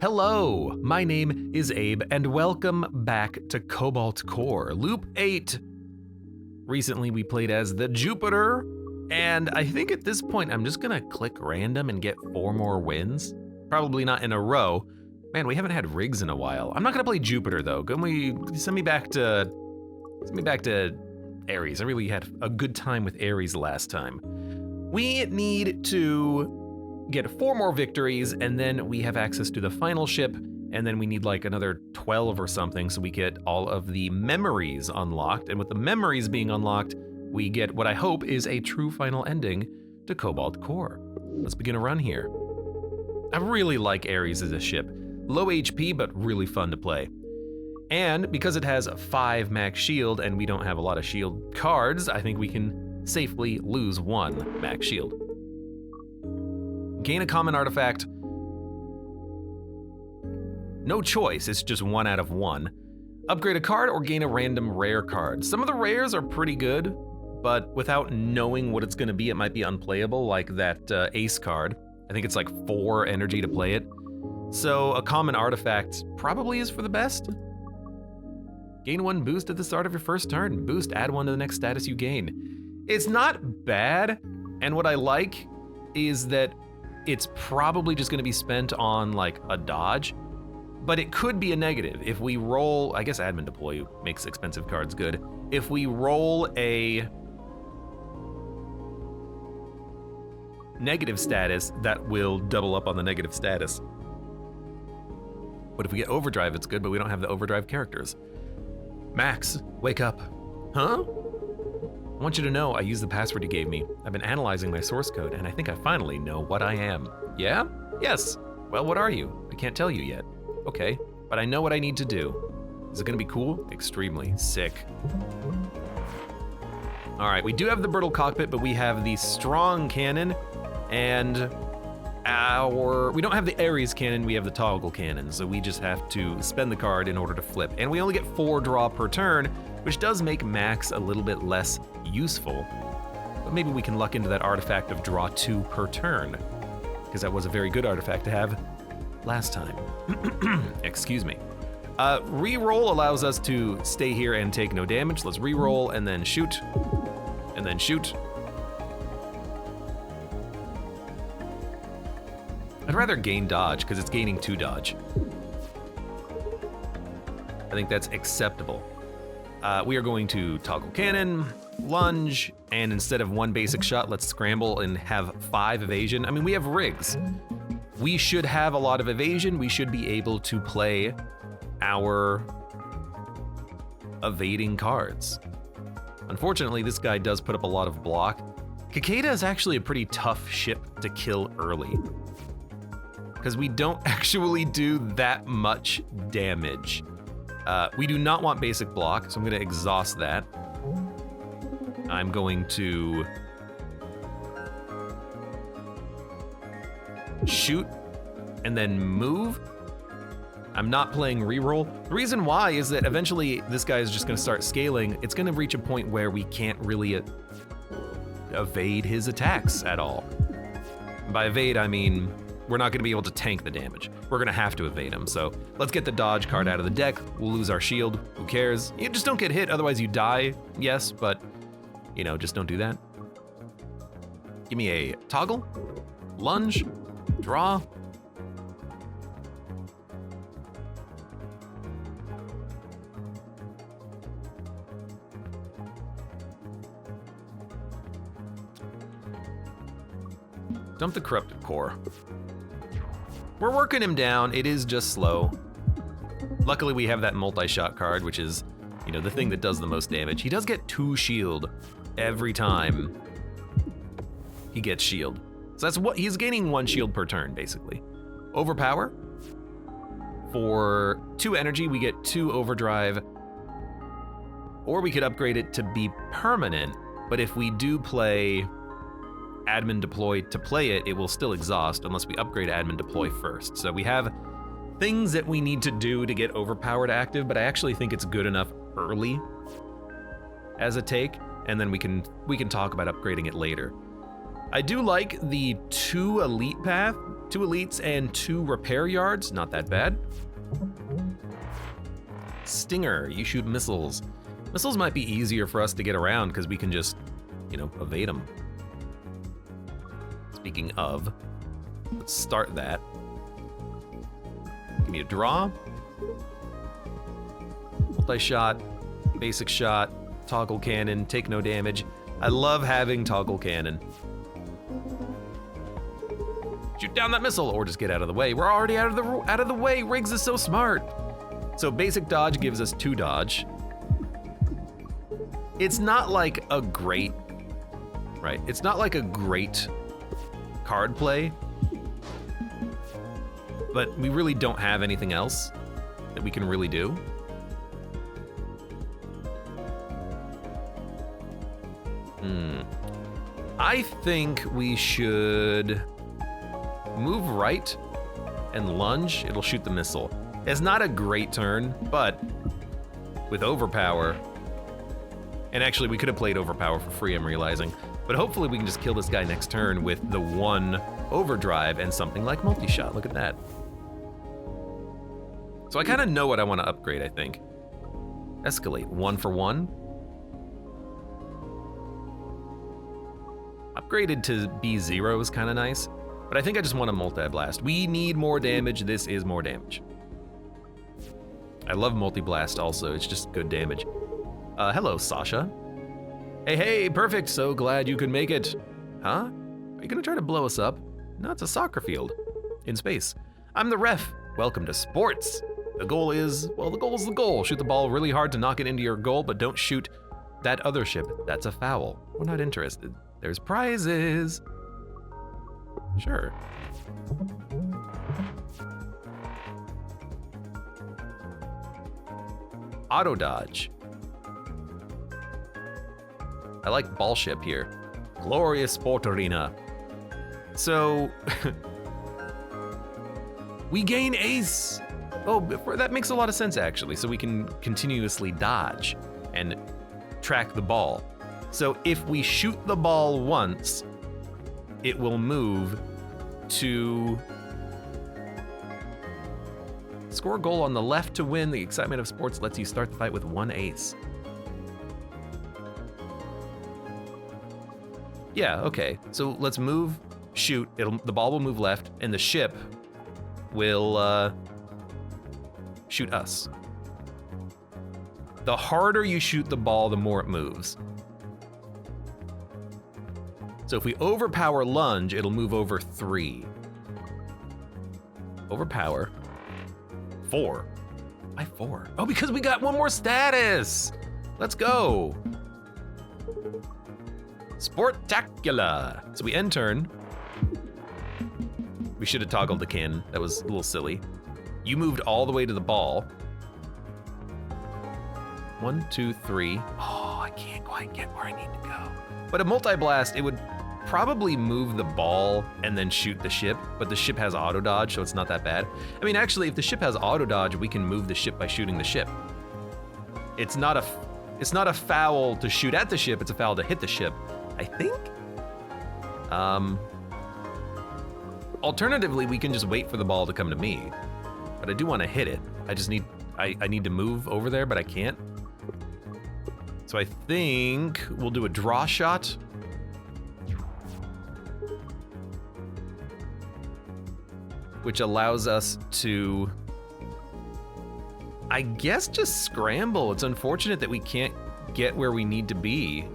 Hello, my name is Abe, and welcome back to Cobalt Core, Loop 8. Recently we played as the Jupiter, and I think at this point I'm just gonna click random and get 4 more wins. Probably not in a row. Man, we haven't had rigs in a while. I'm not gonna play Jupiter though. Can we send me back to Ares? I really had a good time with Ares last time. We need to get 4 more victories, and then we have access to the final ship, and then we need like another 12 or something so we get all of the memories unlocked, and with the memories being unlocked, we get what I hope is a true final ending to Cobalt Core. Let's begin a run here. I really like Ares as a ship. Low HP, but really fun to play. And because it has 5 max shield and we don't have a lot of shield cards, I think we can safely lose 1 max shield. Gain a common artifact. No choice, it's just 1 out of 1. Upgrade a card or gain a random rare card. Some of the rares are pretty good, but without knowing what it's gonna be, it might be unplayable, like that ace card. I think it's like 4 energy to play it. So a common artifact probably is for the best. Gain 1 boost at the start of your first turn. Boost, add 1 to the next status you gain. It's not bad, and what I like is that it's probably just gonna be spent on like a dodge, but it could be a negative. If we roll, I guess admin deploy makes expensive cards good. If we roll a negative status, that will double up on the negative status. But if we get overdrive, it's good, but we don't have the overdrive characters. Max, wake up. Huh? I want you to know I used the password you gave me. I've been analyzing my source code, and I think I finally know what I am. Yeah? Yes. Well, what are you? I can't tell you yet. Okay, but I know what I need to do. Is it gonna be cool? Extremely. Sick. All right, we do have the brittle cockpit, but we have the strong cannon, and we don't have the Ares cannon, we have the toggle cannon, so we just have to spend the card in order to flip. And we only get 4 draw per turn, which does make Max a little bit less useful. But maybe we can luck into that artifact of draw 2 per turn, because that was a very good artifact to have last time. Excuse me. Reroll allows us to stay here and take no damage. Let's reroll and then shoot, and then shoot. I'd rather gain dodge, because it's gaining 2 dodge. I think that's acceptable. We are going to toggle cannon, lunge, and instead of 1 basic shot, let's scramble and have 5 evasion. I mean, we have rigs. We should have a lot of evasion. We should be able to play our evading cards. Unfortunately, this guy does put up a lot of block. Cicada is actually a pretty tough ship to kill early, because we don't actually do that much damage. We do not want basic block, so I'm gonna exhaust that. I'm going to shoot and then move. I'm not playing reroll. The reason why is that eventually this guy is just gonna start scaling. It's gonna reach a point where we can't really evade his attacks at all. And by evade, I mean we're not gonna be able to tank the damage. We're gonna have to evade him, so let's get the dodge card out of the deck. We'll lose our shield, who cares? You just don't get hit, otherwise you die, yes, but you know, just don't do that. Give me a toggle, lunge, draw. Dump the corrupted core. We're working him down. It is just slow. Luckily, we have that multi-shot card, which is, you know, the thing that does the most damage. He does get 2 shield every time he gets shield. So that's what he's gaining 1 shield per turn, basically. Overpower. For 2 energy, we get 2 overdrive, or we could upgrade it to be permanent. But if we do play admin deploy to play it, it will still exhaust unless we upgrade admin deploy first. So we have things that we need to do to get overpowered active, but I actually think it's good enough early as a take, and then we can talk about upgrading it later. I do like the 2 elite path, 2 elites and 2 repair yards, not that bad. Stinger, you shoot missiles. Missiles might be easier for us to get around because we can just, you know, evade them. Speaking of, let's start that. Give me a draw. Multi-shot, basic shot, toggle cannon, take no damage. I love having toggle cannon. Shoot down that missile or just get out of the way. We're already out of the way. Riggs is so smart. So basic dodge gives us 2 dodge. It's not like a great, right? It's not like a great card play, but we really don't have anything else that we can really do. I think we should move right and lunge. It'll shoot the missile. It's not a great turn, but with overpower, and actually we could have played overpower for free, I'm realizing, but hopefully we can just kill this guy next turn with the 1 overdrive and something like multi-shot. Look at that. So I kind of know what I want to upgrade, I think. Escalate, 1 for 1. Upgraded to B0 is kind of nice, but I think I just want a multi-blast. We need more damage. This is more damage. I love multi-blast also. It's just good damage. Hello, Sasha. Hey, perfect. So glad you could make it. Huh? Are you gonna try to blow us up? No, it's a soccer field in space. I'm the ref. Welcome to sports. The goal is, well, the goal is the goal. Shoot the ball really hard to knock it into your goal, but don't shoot that other ship. That's a foul. We're not interested. There's prizes. Sure. Auto dodge. I like ball ship here. Glorious Sport Arena. So, we gain ace. Oh, that makes a lot of sense actually. So we can continuously dodge and track the ball. So if we shoot the ball once, it will move to score a goal on the left to win. The excitement of sports lets you start the fight with 1 ace. Yeah, okay. So let's move, shoot. The ball will move left, and the ship will shoot us. The harder you shoot the ball, the more it moves. So if we overpower lunge, it'll move over 3. Overpower. 4. Why 4? Oh, because we got 1 more status. Let's go. Sportacular. So we end turn. We should have toggled the cannon. That was a little silly. You moved all the way to the ball. 1, 2, 3. Oh, I can't quite get where I need to go. But a multi-blast, it would probably move the ball and then shoot the ship, but the ship has auto dodge, so it's not that bad. I mean, actually, if the ship has auto dodge, we can move the ship by shooting the ship. It's not a foul to shoot at the ship, it's a foul to hit the ship, I think? Alternatively, we can just wait for the ball to come to me, but I do want to hit it. I need to move over there, but I can't. So I think we'll do a draw shot. Which allows us to, I guess, just scramble. It's unfortunate that we can't get where we need to be.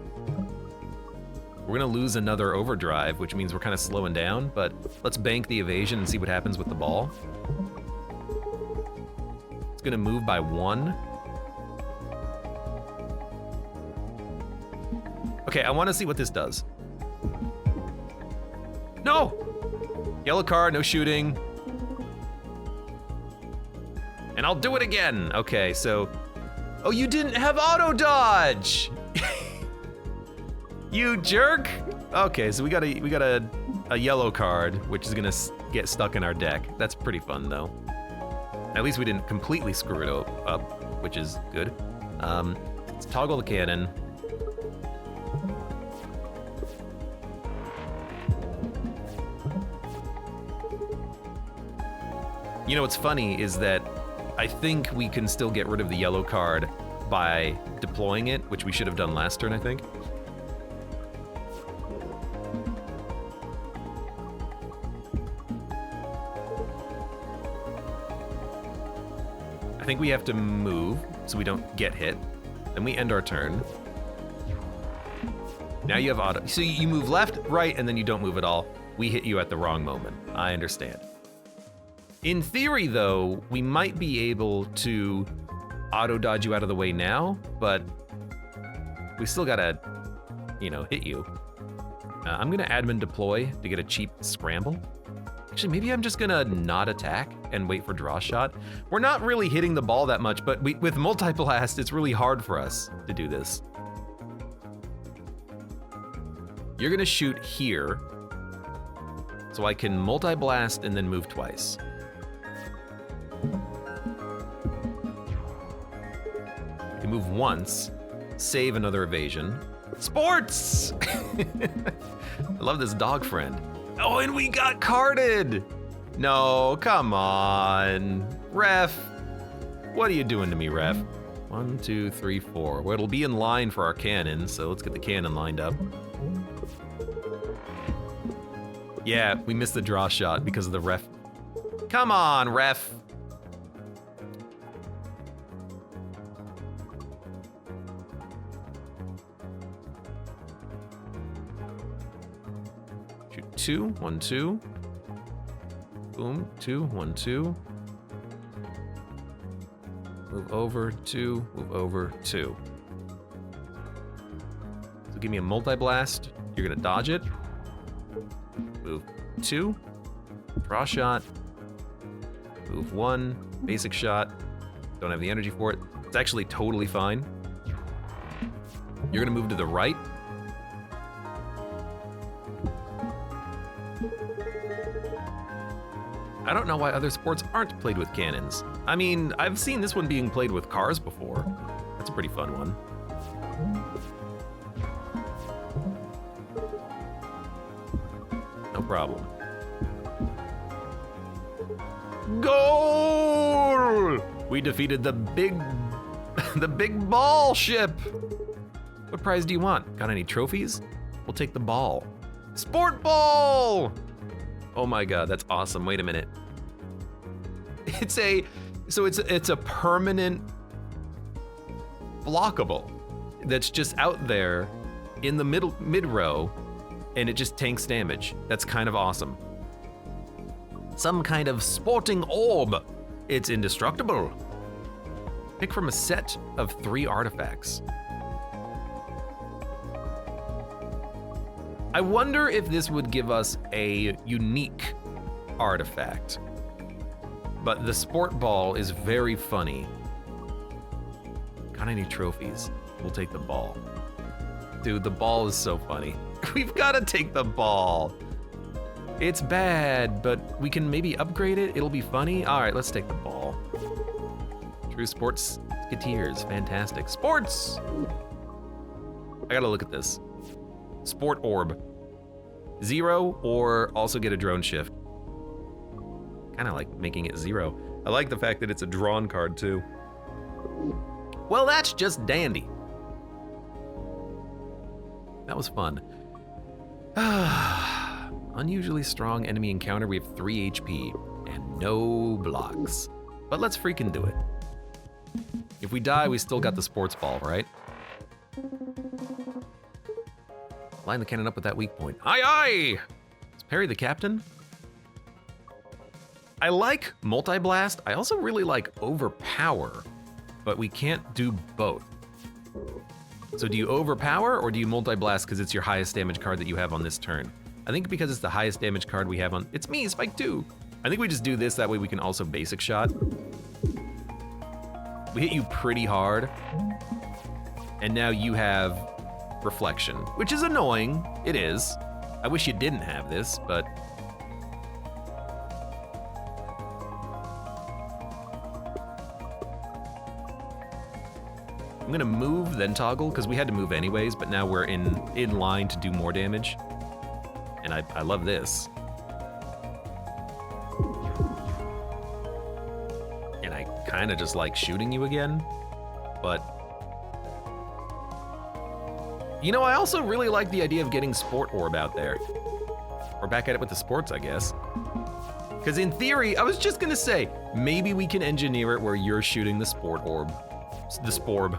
We're gonna lose another overdrive, which means we're kind of slowing down, but let's bank the evasion and see what happens with the ball. It's gonna move by 1. Okay, I wanna see what this does. No! Yellow card, no shooting. And I'll do it again. Okay, so, oh, you didn't have auto dodge. You jerk. Okay, so we got a yellow card, which is gonna get stuck in our deck. That's pretty fun though. At least we didn't completely screw it up, which is good. Let's toggle the cannon. You know what's funny is that I think we can still get rid of the yellow card by deploying it, which we should have done last turn, I think. I think we have to move so we don't get hit. Then we end our turn. Now you have auto. So you move left, right, and then you don't move at all. We hit you at the wrong moment. I understand. In theory, though, we might be able to auto dodge you out of the way now, but we still gotta, you know, hit you. I'm gonna admin deploy to get a cheap scramble. Actually, maybe I'm just gonna not attack and wait for draw shot. We're not really hitting the ball that much, but with multi-blast, it's really hard for us to do this. You're gonna shoot here, so I can multi-blast and then move twice. I can move once, save another evasion. Sports! I love this dog friend. Oh, and we got carded! No, come on. Ref, what are you doing to me, ref? 1, 2, 3, 4. Well, it'll be in line for our cannon, so let's get the cannon lined up. Yeah, we missed the draw shot because of the ref. Come on, ref. Shoot 2, 1, 2. Boom, 2, 1, 2. Move over, 2, move over, 2. So give me a multi-blast. You're gonna dodge it. Move 2, draw shot, move 1, basic shot. Don't have the energy for it. It's actually totally fine. You're gonna move to the right. I don't know why other sports aren't played with cannons. I mean, I've seen this one being played with cars before. That's a pretty fun one. No problem. Goal! We defeated the big ball ship. What prize do you want? Got any trophies? We'll take the ball. Sportsball! Oh my god, that's awesome. Wait a minute. It's a permanent blockable that's just out there in the mid row, and it just tanks damage. That's kind of awesome. Some kind of sporting orb. It's indestructible. Pick from a set of 3 artifacts. I wonder if this would give us a unique artifact. But the sport ball is very funny. Got any trophies? We'll take the ball. Dude, the ball is so funny. We've got to take the ball. It's bad, but we can maybe upgrade it. It'll be funny. All right, let's take the ball. True sports skateers, fantastic. Sports! I gotta look at this. Sport orb. 0 or also get a drone shift. Kind of like making it 0. I like the fact that it's a drawn card too. Well, that's just dandy. That was fun. Unusually strong enemy encounter. We have 3 HP and no blocks. But let's freaking do it. If we die, we still got the sports ball, right? Line the cannon up with that weak point. Aye, aye! Is Perry the captain? I like multi-blast. I also really like overpower, but we can't do both. So do you overpower or do you multi-blast because it's your highest damage card that you have on this turn? I think because it's the highest damage card we have on, it's me, Spike 2. I think we just do this, that way we can also basic shot. We hit you pretty hard, and now you have reflection, which is annoying. It is. I wish you didn't have this, but I'm gonna move, then toggle, because we had to move anyways, but now we're in line to do more damage. And I love this. and I kind of just like shooting you again, but... You know, I also really like the idea of getting Sport Orb out there. We're back at it with the sports, I guess. Because in theory, I was just gonna say, maybe we can engineer it where you're shooting the Sport Orb. The Sporb.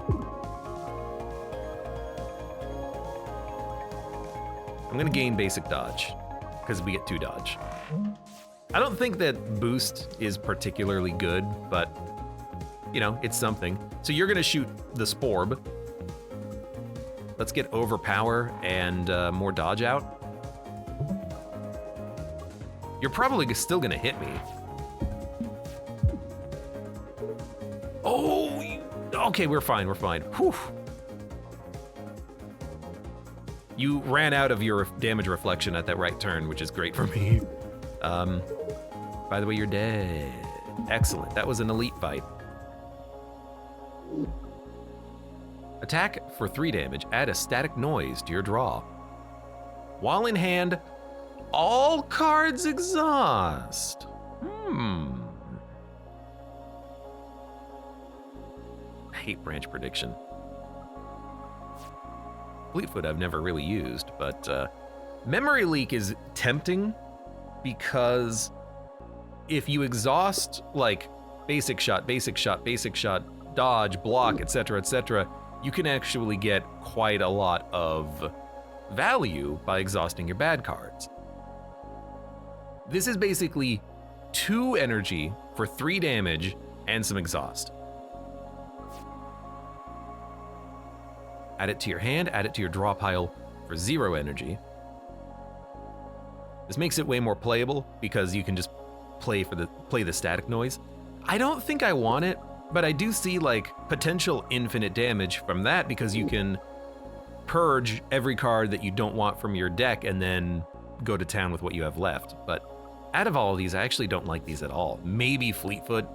I'm gonna gain basic dodge, because we get 2 dodge. I don't think that boost is particularly good, but, you know, it's something. So you're gonna shoot the Sporb. Let's get overpower and more dodge out. You're probably still gonna hit me. Oh, okay, we're fine, we're fine. Whew. You ran out of your damage reflection at that right turn, which is great for me. By the way, you're dead. Excellent, that was an elite fight. Attack for 3 damage, add a static noise to your draw. While in hand, all cards exhaust. I hate branch prediction. Fleetfoot I've never really used, but Memory Leak is tempting because if you exhaust like basic shot, dodge, block, etc., you can actually get quite a lot of value by exhausting your bad cards. This is basically 2 energy for 3 damage and some exhaust. Add it to your hand, add it to your draw pile for 0 energy. This makes it way more playable because you can just play the static noise. I don't think I want it, but I do see like potential infinite damage from that because you can purge every card that you don't want from your deck and then go to town with what you have left. But out of all of these, I actually don't like these at all. Maybe Fleetfoot,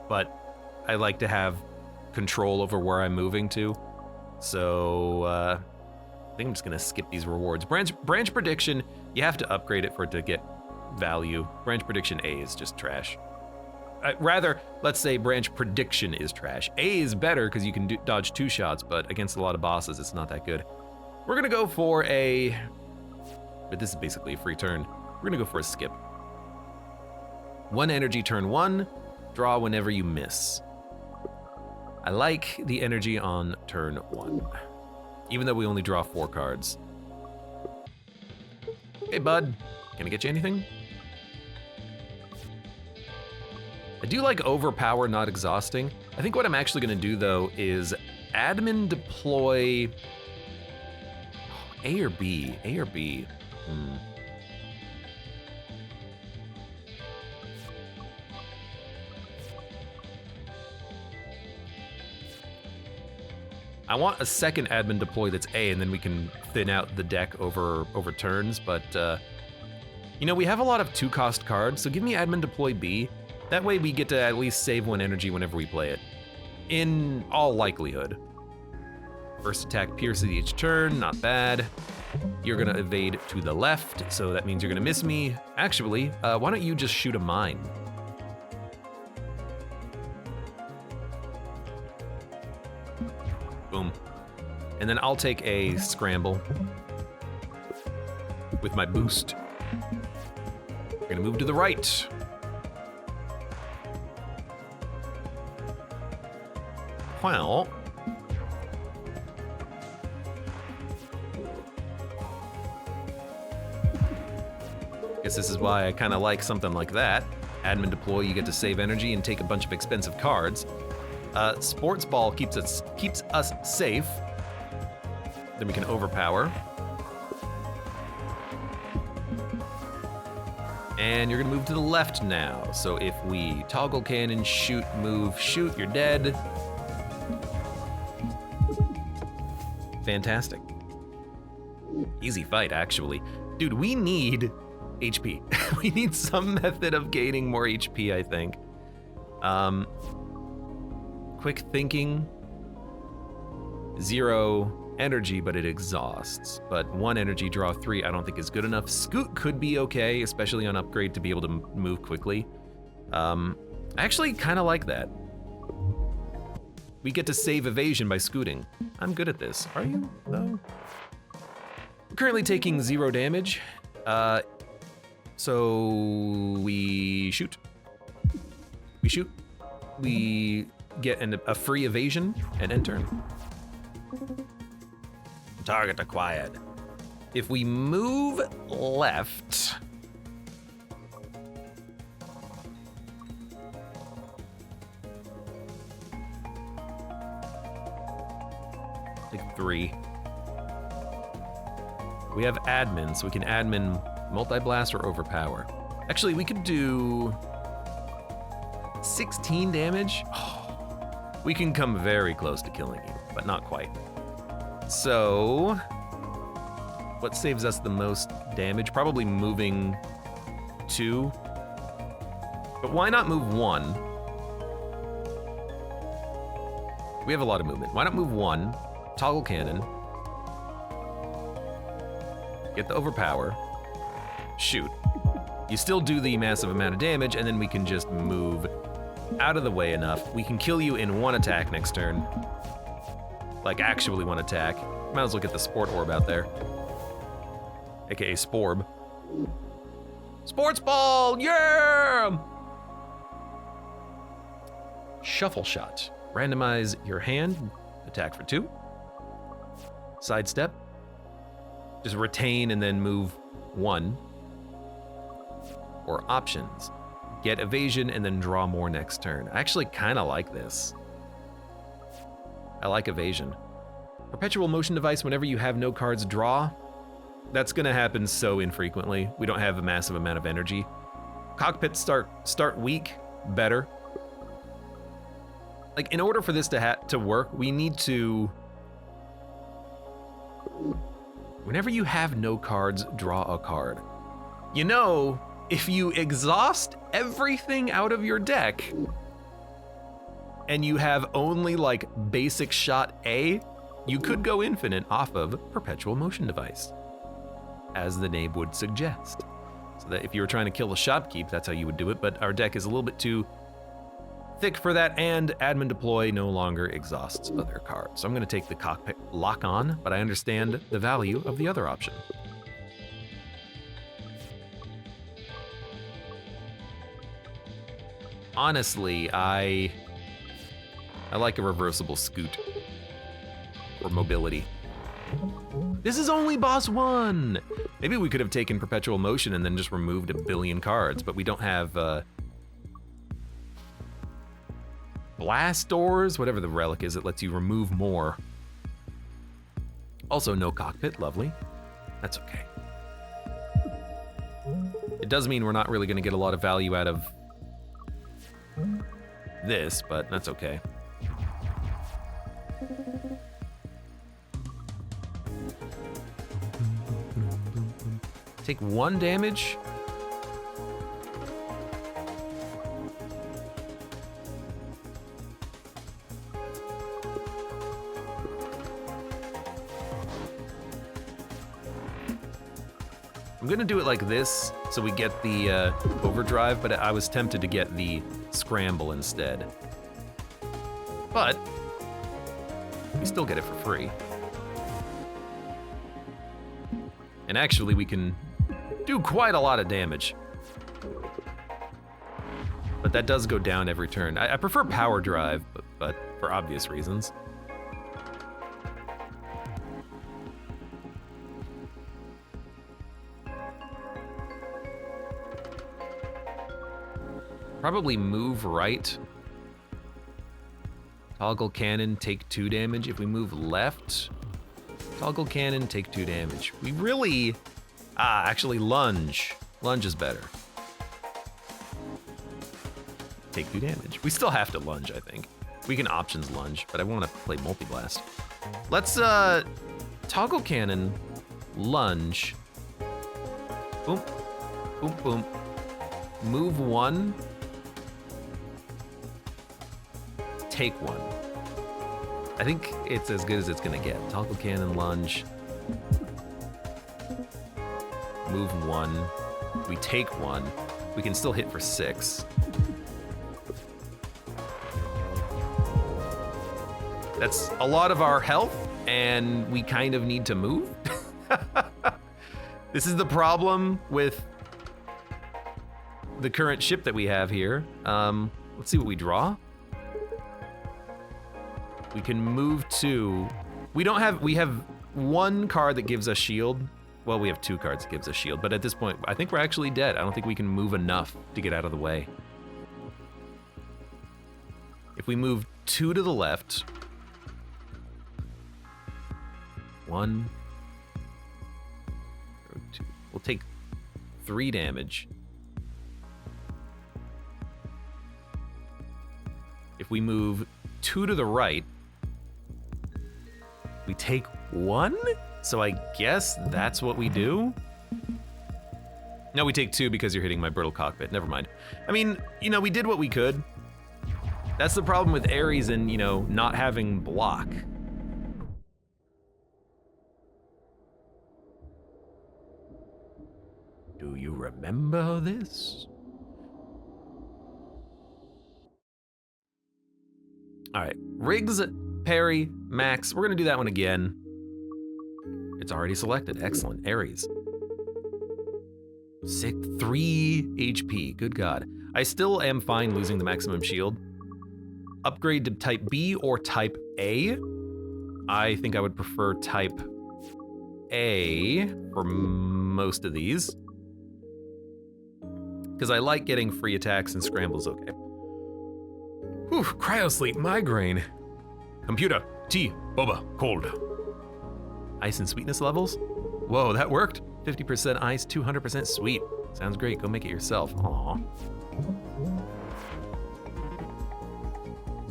but I like to have control over where I'm moving to. So I think I'm just gonna skip these rewards. Branch Prediction, you have to upgrade it for it to get value. Branch Prediction A is just trash. Rather, let's say Branch Prediction is trash. A is better because you can dodge 2 shots, but against a lot of bosses, it's not that good. We're gonna go for but this is basically a free turn. We're gonna go for a skip. 1 energy turn 1, draw whenever you miss. I like the energy on turn 1, even though we only draw 4 cards. Hey bud, can I get you anything? I do like overpower, not exhausting. I think what I'm actually gonna do though is admin deploy A or B, A or B. I want a second admin deploy that's A, and then we can thin out the deck over turns, but you know, we have a lot of 2-cost cards, so give me admin deploy B. That way we get to at least save 1 energy whenever we play it, in all likelihood. First attack pierces each turn, not bad. You're gonna evade to the left, so that means you're gonna miss me. Actually, why don't you just shoot a mine? Boom. And then I'll take a scramble with my boost. We're gonna move to the right. Well, guess this is why I kind of like something like that. Admin deploy, you get to save energy and take a bunch of expensive cards. Sportsball keeps us safe. Then we can overpower. And you're gonna move to the left now. So if we toggle cannon, shoot, move, shoot, you're dead. Fantastic. Easy fight, actually. Dude, we need HP. We need some method of gaining more HP, I think. Quick thinking. 0 energy, but it exhausts. But 1 energy, draw 3, I don't think is good enough. Scoot could be okay, especially on upgrade to be able to move quickly. I actually kind of like that. We get to save evasion by scooting. I'm good at this. Are you, though? We're currently taking 0 damage. So we shoot. We shoot. We get a free evasion and end turn. Target acquired. If we move left, take 3. We have admin, so we can admin multi-blast or overpower. Actually, we could do 16 damage. We can come very close to killing you, but not quite. So, what saves us the most damage? Probably moving 2. But why not move 1? We have a lot of movement. Why not move 1, toggle cannon, get the overpower, shoot. You still do the massive amount of damage, and then we can just move out of the way enough. We can kill you in 1 attack next turn. Like, actually 1 attack. Might as well get the sport orb out there. AKA Sporb. Sportsball, yeah! Shuffle shot. Randomize your hand, attack for 2. Sidestep. Just retain and then move 1. Or options. Get evasion and then draw more next turn. I actually kind of like this. I like evasion. Perpetual motion device, whenever you have no cards, draw. That's gonna happen so infrequently. We don't have a massive amount of energy. Cockpit start weak, better. Like, in order for this to work, we need to... Whenever you have no cards, draw a card. You know, if you exhaust everything out of your deck, and you have only, like, basic shot A, you could go infinite off of Perpetual Motion Device, as the name would suggest. So that if you were trying to kill the shopkeep, that's how you would do it, but our deck is a little bit too thick for that, and Admin Deploy no longer exhausts other cards. So I'm gonna take the Cockpit Lock On, but I understand the value of the other option. Honestly, I like a reversible scoot for mobility. This is only boss 1! Maybe we could have taken Perpetual Motion and then just removed a billion cards, but we don't have blast doors, whatever the relic is, it lets you remove more. Also, no cockpit, lovely. That's okay. It does mean we're not really gonna get a lot of value out of this, but that's okay. Take 1 damage. I'm gonna do it like this, so we get the overdrive, but I was tempted to get the scramble instead. But we still get it for free. And actually, we can do quite a lot of damage. But that does go down every turn. I prefer power drive, but for obvious reasons. Probably move right. Toggle cannon, take 2 damage. If we move left, toggle cannon, take 2 damage. We really, actually lunge. Lunge is better. Take 2 damage. We still have to lunge, I think. We can options lunge, but I want to play multi-blast. Let's, toggle cannon, lunge. Boom, boom, boom. Move 1. Take 1. I think it's as good as it's gonna get. Toggle cannon, lunge. Move 1. We take 1. We can still hit for 6. That's a lot of our health, and we kind of need to move. This is the problem with the current ship that we have here. Let's see what we draw. We can move 2. We have 1 card that gives us shield. Well, we have 2 cards that gives us shield, but at this point, I think we're actually dead. I don't think we can move enough to get out of the way. If we move 2 to the left, 1, 2, we'll take 3 damage. If we move 2 to the right, we take 1? So I guess that's what we do? No, we take 2 because you're hitting my brittle cockpit. Never mind. I mean, you know, we did what we could. That's the problem with Ares and, you know, not having block. Do you remember this? All right, Riggs, parry, max. We're gonna do that one again. It's already selected, excellent, Ares. 3 HP, good God. I still am fine losing the maximum shield. Upgrade to type B or type A. I think I would prefer type A for most of these. Because I like getting free attacks and scrambles okay. Whew, cryosleep, migraine. Computer, tea, boba, cold. Ice and sweetness levels? Whoa, that worked. 50% ice, 200% sweet. Sounds great, go make it yourself. Aww.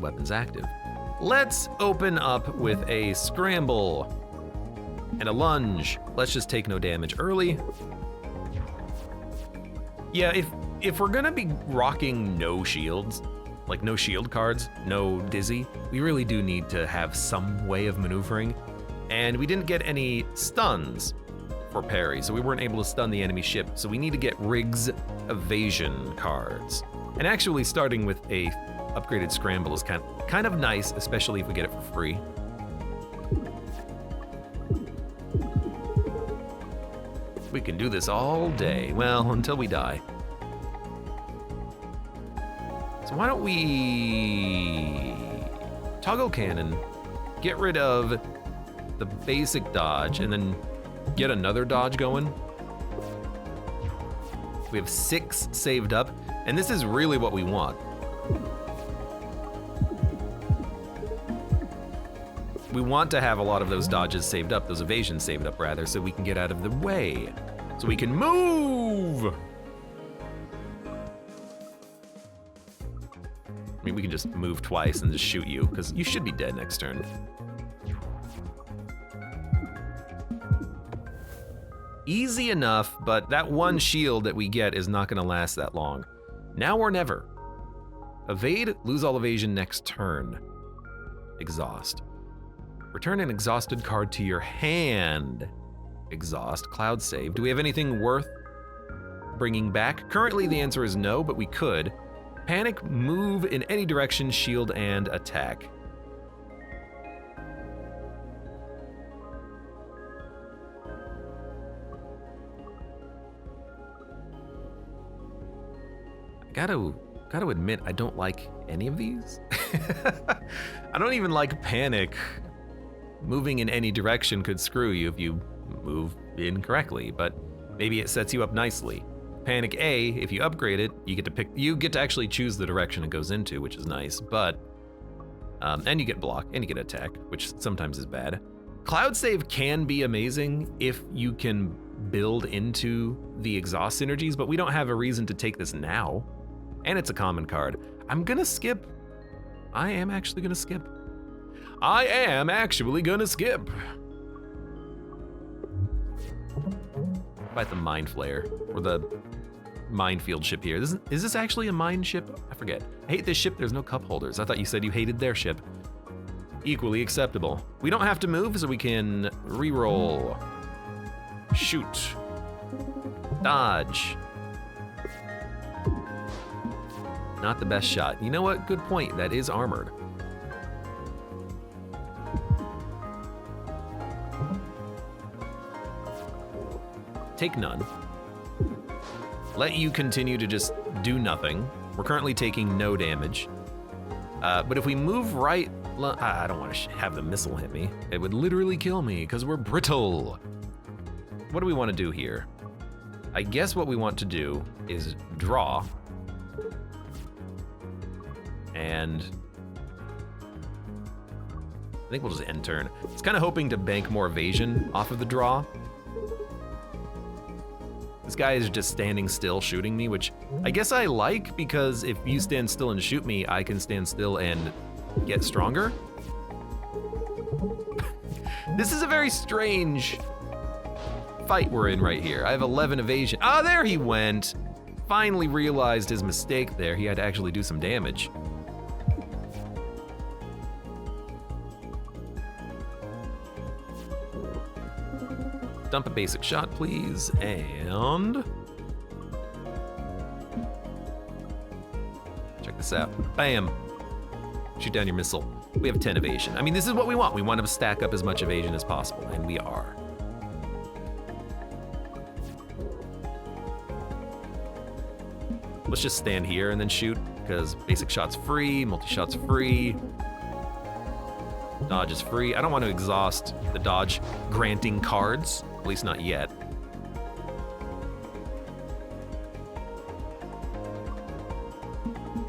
Weapons active. Let's open up with a scramble and a lunge. Let's just take no damage early. Yeah, if we're gonna be rocking no shields, like no shield cards, no dizzy, we really do need to have some way of maneuvering. And we didn't get any stuns for parry, so we weren't able to stun the enemy ship, so we need to get Riggs evasion cards. And actually starting with a upgraded scramble is kind of nice, especially if we get it for free. We can do this all day, well, until we die. So why don't we toggle cannon, get rid of the basic dodge, and then get another dodge going. We have 6 saved up, and this is really what we want. We want to have a lot of those dodges saved up, those evasions saved up rather, so we can get out of the way. So we can move! I mean, we can just move twice and just shoot you, because you should be dead next turn. Easy enough, but that 1 shield that we get is not gonna last that long. Now or never. Evade, lose all evasion next turn. Exhaust. Return an exhausted card to your hand. Exhaust, cloud save. Do we have anything worth bringing back? Currently the answer is no, but we could. Panic, move in any direction, shield, and attack. Gotta admit, I don't like any of these. I don't even like panic. Moving in any direction could screw you if you move incorrectly, but maybe it sets you up nicely. Panic A, if you upgrade it, you get to actually choose the direction it goes into, which is nice, but, and you get block, and you get attack, which sometimes is bad. Cloud save can be amazing if you can build into the exhaust synergies, but we don't have a reason to take this now. And it's a common card. I'm gonna skip. I am actually gonna skip. I am actually gonna skip. About the Mind Flayer, or the Minefield ship here. Is this actually a mine ship? I forget. I hate this ship, there's no cup holders. I thought you said you hated their ship. equally acceptable. We don't have to move, so we can re-roll. Shoot. Dodge. Not the best shot. You know what? Good point. That is armored. Take none. Let you continue to just do nothing. We're currently taking no damage. But if we move right, I don't want to have the missile hit me. It would literally kill me because we're brittle. What do we want to do here? I guess what we want to do is draw. And I think we'll just end turn. It's kind of hoping to bank more evasion off of the draw. This guy is just standing still shooting me, which I guess I like because if you stand still and shoot me, I can stand still and get stronger. This is a very strange fight we're in right here. I have 11 evasion. Ah, there he went. Finally realized his mistake there. He had to actually do some damage. Dump a basic shot, please, and check this out. Bam. Shoot down your missile. We have 10 evasion. I mean, this is what we want. We want to stack up as much evasion as possible, and we are. Let's just stand here and then shoot, because basic shot's free, multi-shot's free. Dodge is free. I don't want to exhaust the dodge granting cards, at least not yet.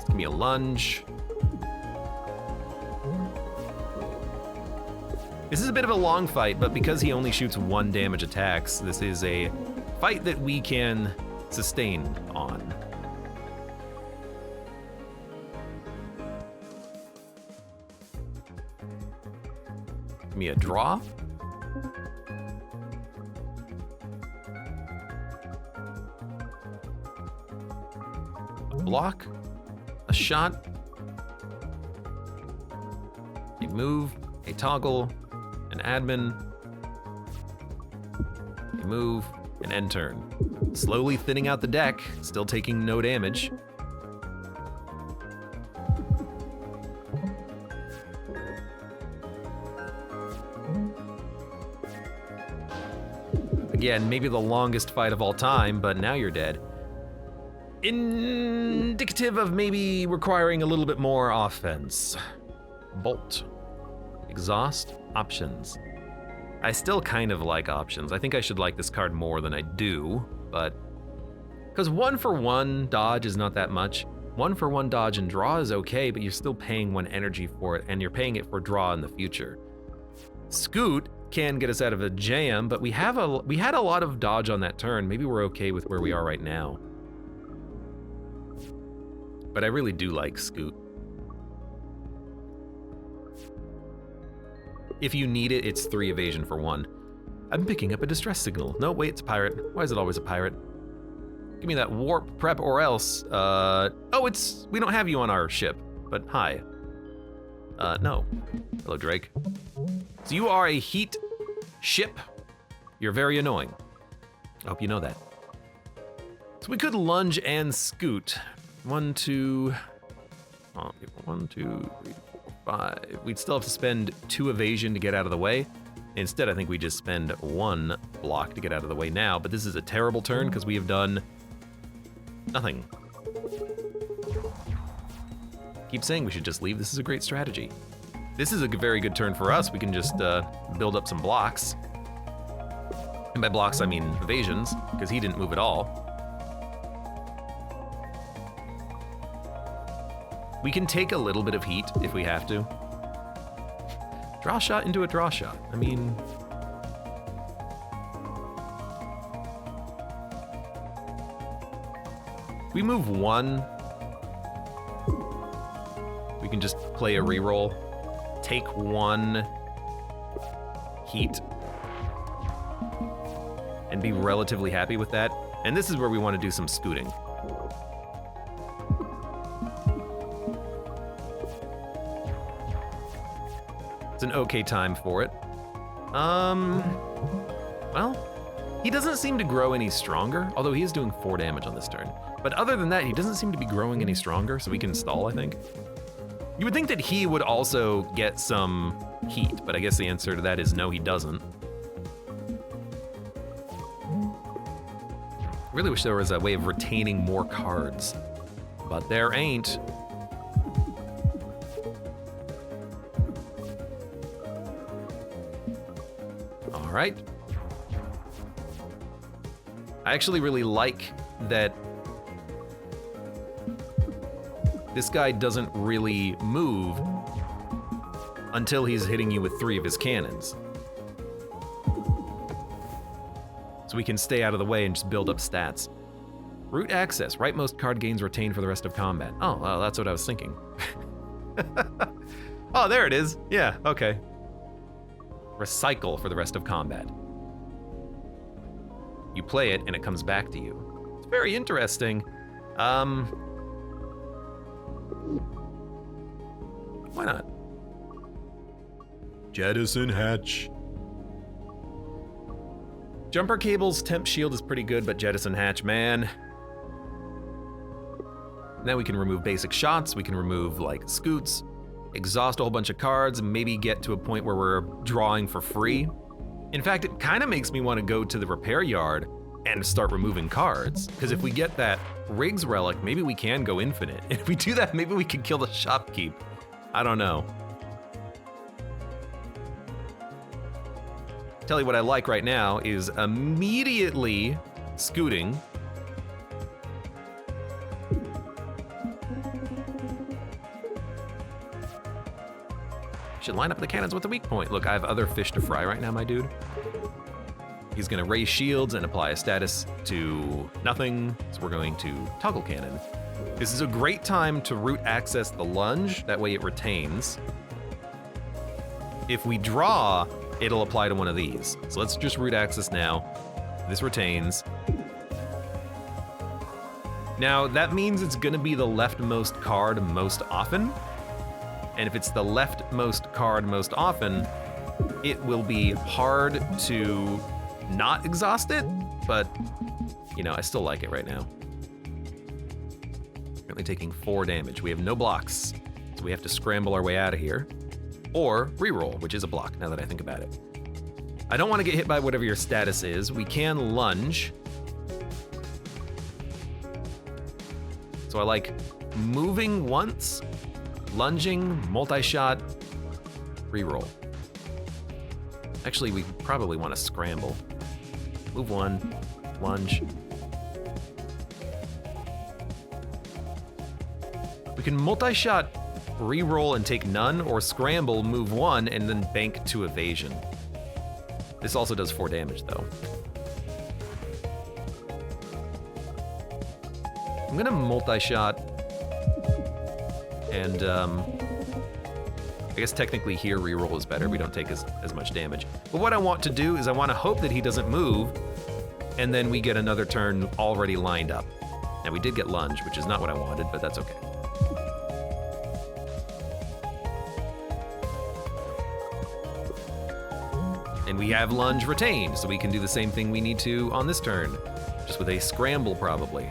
Give me a lunge. This is a bit of a long fight, but because he only shoots 1 damage attacks, this is a fight that we can sustain on. Give me a draw. A block. A shot. A move. A toggle. An admin. A move. An end turn. Slowly thinning out the deck, still taking no damage. Again, maybe the longest fight of all time, but now you're dead. Indicative of maybe requiring a little bit more offense. Bolt. Exhaust. Options. I still kind of like options. I think I should like this card more than I do, but... because 1-for-1 dodge is not that much. 1-for-1 dodge and draw is okay, but you're still paying 1 energy for it, and you're paying it for draw in the future. Scoot can get us out of a jam, but we had a lot of dodge on that turn. Maybe we're okay with where we are right now. But I really do like Scoot. If you need it, it's 3 evasion for 1. I'm picking up a distress signal. No, wait, it's a pirate. Why is it always a pirate? Give me that warp prep or else. Oh, we don't have you on our ship, but hi. No. Hello, Drake. So you are a heat ship. You're very annoying. I hope you know that. So we could lunge and scoot. 1, 2, 1, 2, 3, 4, 5. We'd still have to spend 2 evasion to get out of the way. Instead, I think we just spend 1 block to get out of the way now, but this is a terrible turn because we have done nothing. Keep saying we should just leave. This is a great strategy. This is a very good turn for us. We can just build up some blocks. And by blocks, I mean evasions, because he didn't move at all. We can take a little bit of heat if we have to. Draw shot into a draw shot. I mean... we move 1. We can just play a reroll. Take 1 heat. And be relatively happy with that. And this is where we want to do some scooting. It's an okay time for it. Well, he doesn't seem to grow any stronger, although he is doing 4 damage on this turn. But other than that, he doesn't seem to be growing any stronger, so we can stall, I think. You would think that he would also get some heat, but I guess the answer to that is no, he doesn't. Really wish there was a way of retaining more cards, but there ain't. All right. I actually really like that this guy doesn't really move until he's hitting you with 3 of his cannons. So we can stay out of the way and just build up stats. Root access, rightmost card gains retained for the rest of combat. Oh, well, that's what I was thinking. Oh, there it is. Yeah, okay. Recycle for the rest of combat. You play it and it comes back to you. It's very interesting. Why not? Jettison hatch. Jumper Cable's temp shield is pretty good, but Jettison hatch, man. Now we can remove basic shots, we can remove like scoots, exhaust a whole bunch of cards, maybe get to a point where we're drawing for free. In fact, it kind of makes me want to go to the repair yard and start removing cards, because if we get that Riggs relic, maybe we can go infinite. And if we do that, maybe we can kill the shopkeep. I don't know. Tell you what I like right now is immediately scooting. Should line up the cannons with the weak point. Look, I have other fish to fry right now, my dude. He's gonna raise shields and apply a status to nothing, so we're going to toggle cannon. This is a great time to root access the lunge, that way it retains. If we draw, it'll apply to one of these. So let's just root access now. This retains. Now, that means it's gonna be the leftmost card most often. And if it's the leftmost card most often, it will be hard to not exhaust it, but, you know, I still like it right now. Currently taking 4 damage. We have no blocks, so we have to scramble our way out of here. Or reroll, which is a block, now that I think about it. I don't want to get hit by whatever your status is. We can lunge. So I like moving once, lunging, multi-shot, reroll. Actually, we probably want to scramble. Move 1, lunge. We can multi-shot, reroll and take none, or scramble, move 1, and then bank 2 evasion. This also does 4 damage, though. I'm gonna multi-shot, and I guess technically here reroll is better. We don't take as much damage. But what I want to do is I want to hope that he doesn't move, and then we get another turn already lined up. Now we did get lunge, which is not what I wanted, but that's okay. And we have lunge retained, so we can do the same thing we need to on this turn, just with a scramble probably.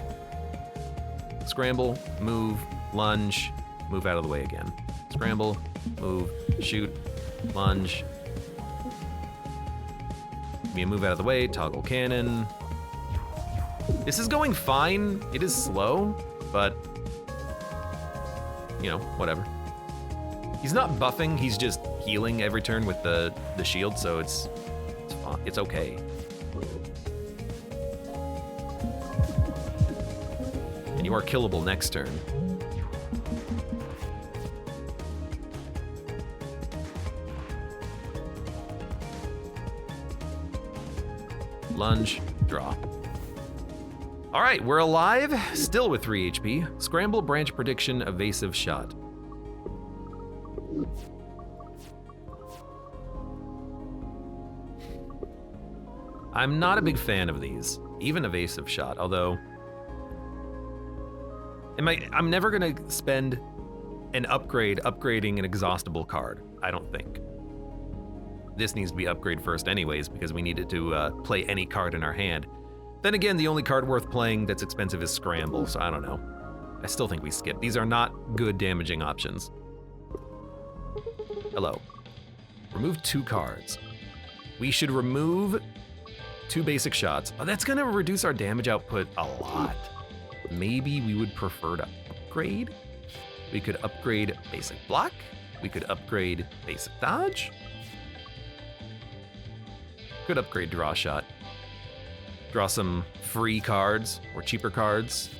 Scramble, move, lunge, move out of the way again. Scramble, move, shoot, lunge. Me move out of the way, toggle cannon. This is going fine. It is slow, but you know, whatever. He's not buffing, he's just healing every turn with the shield, so it's fine. It's okay. And you are killable next turn. Lunge, draw. All right, we're alive, still with 3 HP. Scramble, branch prediction, evasive shot. I'm not a big fan of these, even evasive shot, although I'm never gonna spend an upgrade upgrading an exhaustible card, I don't think. this needs to be upgraded first anyways, because we needed to play any card in our hand. Then again, the only card worth playing that's expensive is Scramble, so I don't know. I still think we skip. These are not good damaging options. Hello. Remove 2 cards. We should remove 2 basic shots. Oh, that's gonna reduce our damage output a lot. Maybe we would prefer to upgrade. We could upgrade basic block. We could upgrade basic dodge. Could upgrade draw shot. Draw some free cards or cheaper cards.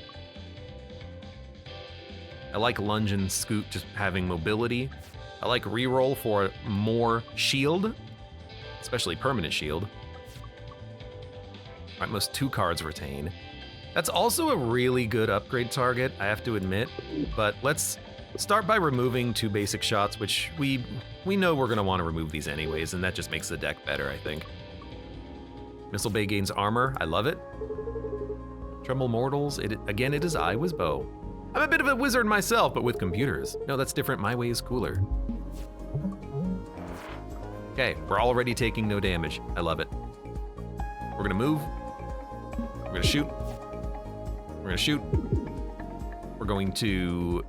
I like lunge and scoot just having mobility. I like reroll for more shield, especially permanent shield. All right, most 2 cards retain. That's also a really good upgrade target, I have to admit, but let's start by removing 2 basic shots, which we know we're gonna wanna remove these anyways, and that just makes the deck better, I think. Missile Bay gains armor, I love it. Tremble Mortals, again, it is I was Bow. I'm a bit of a wizard myself, but with computers. No, that's different, my way is cooler. Okay, we're already taking no damage, I love it. We're gonna move, we're gonna shoot, we're gonna shoot, we're going to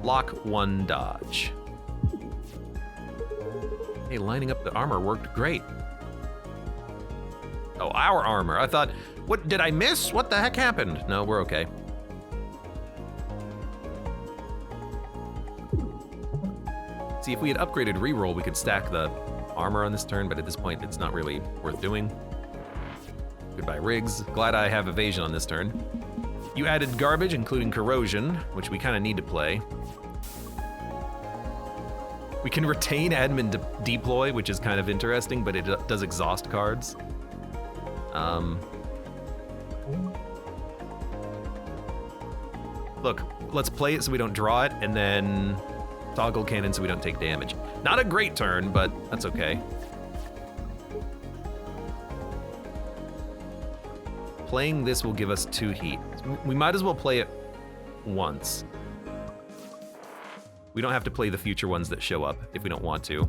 lock 1 dodge. Hey, lining up the armor worked great. Oh, our armor. I thought, what, did I miss? What the heck happened? No, we're okay. See, if we had upgraded reroll, we could stack the armor on this turn, but at this point, it's not really worth doing. Goodbye, Riggs. Glad I have evasion on this turn. You added garbage, including corrosion, which we kind of need to play. We can retain admin deploy, which is kind of interesting, but it does exhaust cards. Look, let's play it so we don't draw it, and then toggle cannon so we don't take damage. Not a great turn, but that's okay. Playing this will give us 2 heat. We might as well play it once. We don't have to play the future ones that show up if we don't want to.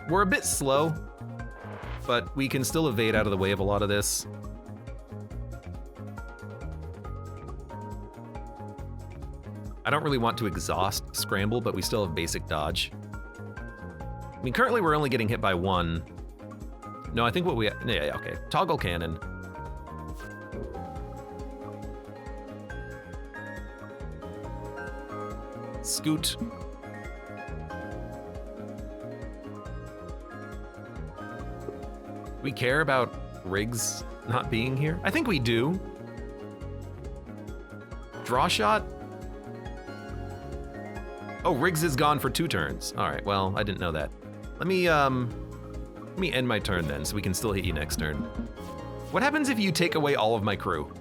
We're a bit slow, but we can still evade out of the way of a lot of this. I don't really want to exhaust Scramble, but we still have basic dodge. I mean, currently we're only getting hit by 1. No, I think what we, yeah, okay. Toggle cannon. Scoot. We care about Riggs not being here? I think we do. Draw shot? Oh, Riggs is gone for 2 turns. All right, well, I didn't know that. Let me end my turn then, so we can still hit you next turn. What happens if you take away all of my crew?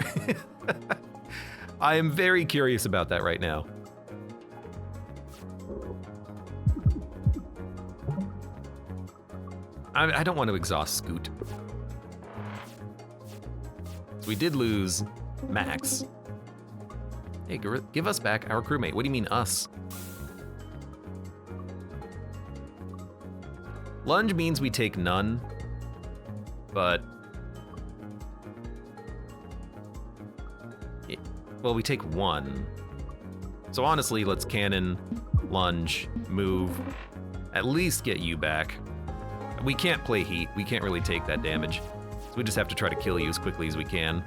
I am very curious about that right now. I don't want to exhaust Scoot. So we did lose Max. Hey, give us back our crewmate. What do you mean, us? Lunge means we take none, but... well, we take 1. So honestly, let's cannon, lunge, move, at least get you back. We can't play heat. We can't really take that damage. So we just have to try to kill you as quickly as we can.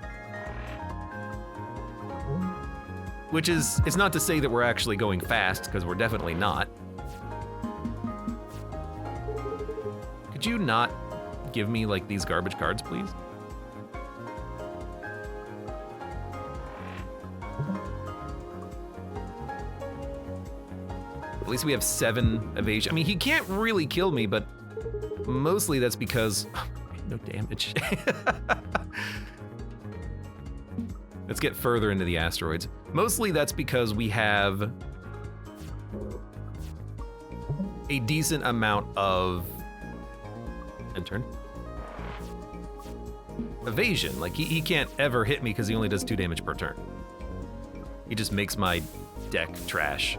Which is, it's not to say that we're actually going fast, because we're definitely not. Could you not give me, like, these garbage cards, please? At least we have 7 evasion. I mean, he can't really kill me, but mostly that's because... no damage. Let's get further into the asteroids. Mostly that's because we have a decent amount of... end turn. Evasion. Like, he can't ever hit me because he only does 2 damage per turn. He just makes my deck trash.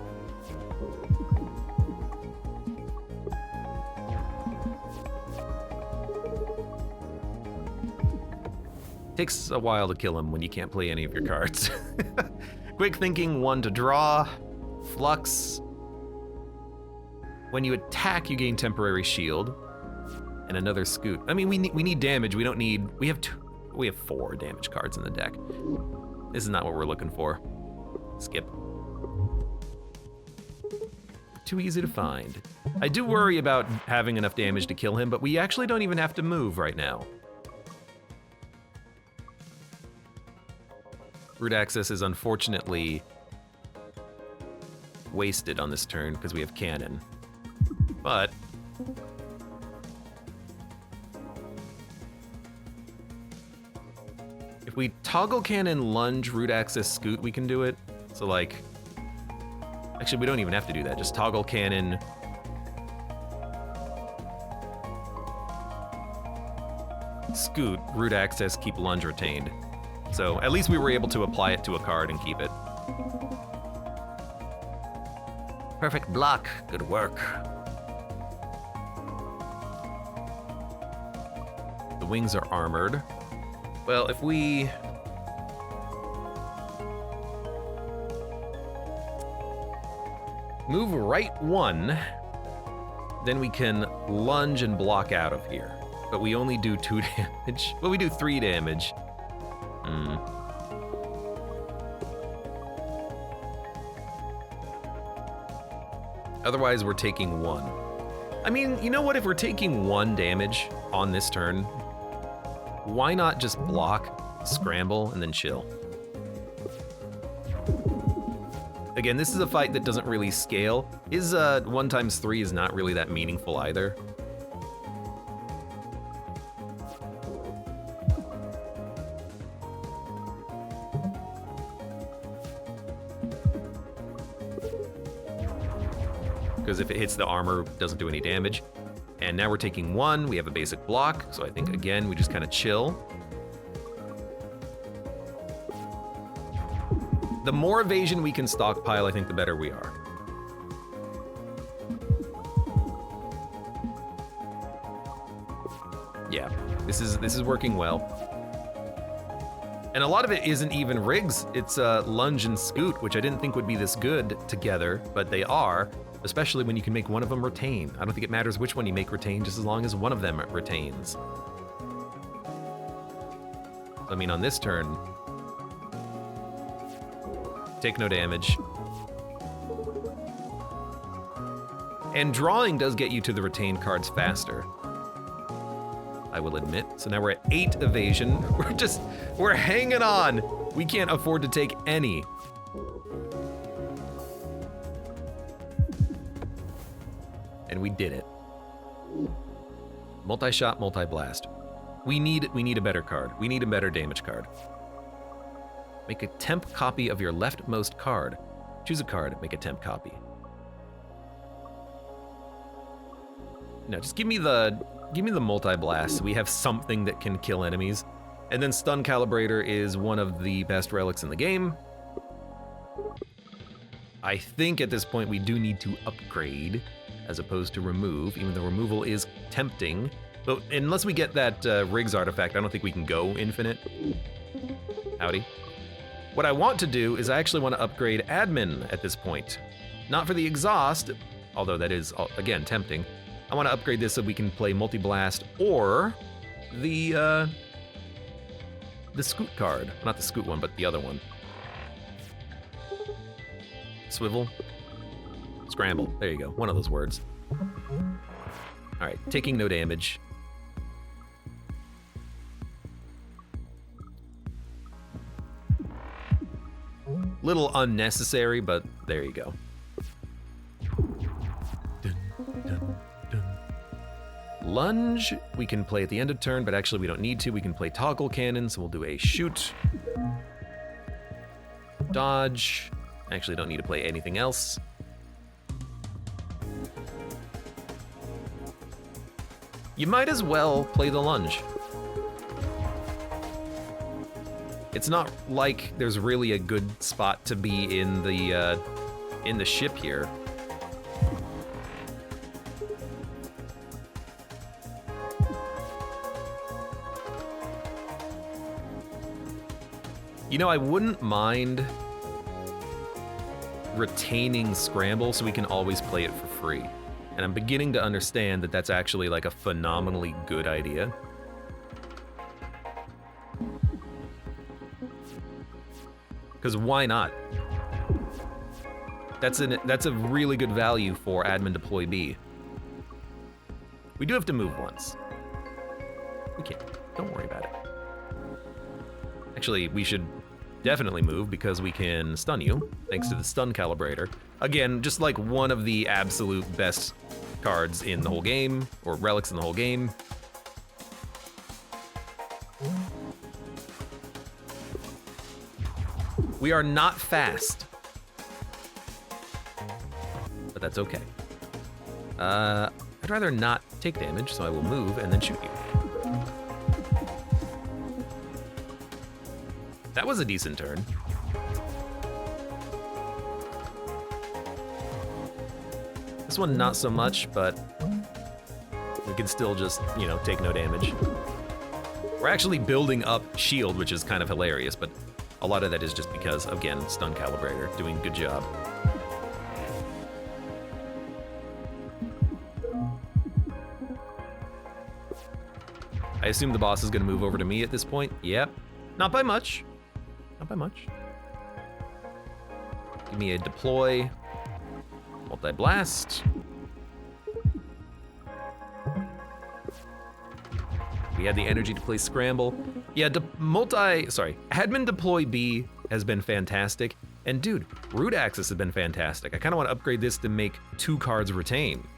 Takes a while to kill him when you can't play any of your cards. Quick thinking, 1 to draw. Flux. When you attack, you gain temporary shield. And another scoot. I mean, we need damage. We don't need... We have 4 damage cards in the deck. This is not what we're looking for. Skip. Too easy to find. I do worry about having enough damage to kill him, but we actually don't even have to move right now. Root access is unfortunately wasted on this turn because we have cannon. But if we toggle cannon, lunge, root access, scoot, we can do it. So like, actually we don't even have to do that. Just toggle cannon. Scoot, root access, keep lunge retained. So at least we were able to apply it to a card and keep it. Perfect block, good work. The wings are armored. Well, if we... move right 1, then we can lunge and block out of here. But we only do 2 damage. Well, we do 3 damage. Otherwise, we're taking 1. I mean, you know what? If we're taking 1 damage on this turn, why not just block, scramble, and then chill? Again, this is a fight that doesn't really scale. His 1 times 3 is not really that meaningful either. Because if it hits the armor, it doesn't do any damage. And now we're taking 1, we have a basic block, so I think, again, we just kind of chill. The more evasion we can stockpile, I think the better we are. Yeah, this is working well. And a lot of it isn't even rigs, it's lunge and scoot, which I didn't think would be this good together, but they are. Especially when you can make one of them retain. I don't think it matters which one you make retain, just as long as one of them retains. I mean, on this turn, take no damage. And drawing does get you to the retained cards faster, I will admit. So now we're at 8 evasion. We're hanging on. We can't afford to take any. And we did it. Multi-shot, multi-blast. We need a better card. We need a better damage card. Make a temp copy of your leftmost card. Choose a card, make a temp copy. No, just give me the multi-blast so we have something that can kill enemies. And then Stun Calibrator is one of the best relics in the game. I think at this point we do need to upgrade as opposed to remove, even though removal is tempting. But unless we get that Riggs artifact, I don't think we can go infinite. Howdy. What I want to do is I actually want to upgrade admin at this point. Not for the exhaust, although that is, again, tempting. I want to upgrade this so we can play multi-blast or the scoot card. Not the scoot one, but the other one. Swivel. Scramble. There you go. One of those words. All right, taking no damage. Little unnecessary, but there you go. Dun, dun, dun. Lunge, we can play at the end of turn, but actually we don't need to. We can play toggle cannon, so we'll do a shoot. Dodge. Actually don't need to play anything else. You might as well play the lunge. It's not like there's really a good spot to be in the ship here. You know, I wouldn't mind retaining Scramble so we can always play it for free. And I'm beginning to understand that that's actually like a phenomenally good idea. Because why not? That's a really good value for admin deploy B. We do have to move once. We can't. Don't worry about it. Actually, we should definitely move because we can stun you, thanks to the stun calibrator. Again, just like one of the absolute best cards in the whole game, or relics in the whole game. We are not fast, but that's okay. I'd rather not take damage, so I will move and then shoot you. That was a decent turn. This one, not so much, but we can still just, you know, take no damage. We're actually building up shield, which is kind of hilarious, but a lot of that is just because, again, stun calibrator, doing a good job. I assume the boss is gonna move over to me at this point. Yep, not by much. Not by much. Give me a deploy. Multi-blast. We had the energy to play Scramble. Yeah, admin deploy B has been fantastic. And dude, root access has been fantastic. I kind of want to upgrade this to make 2 cards retain.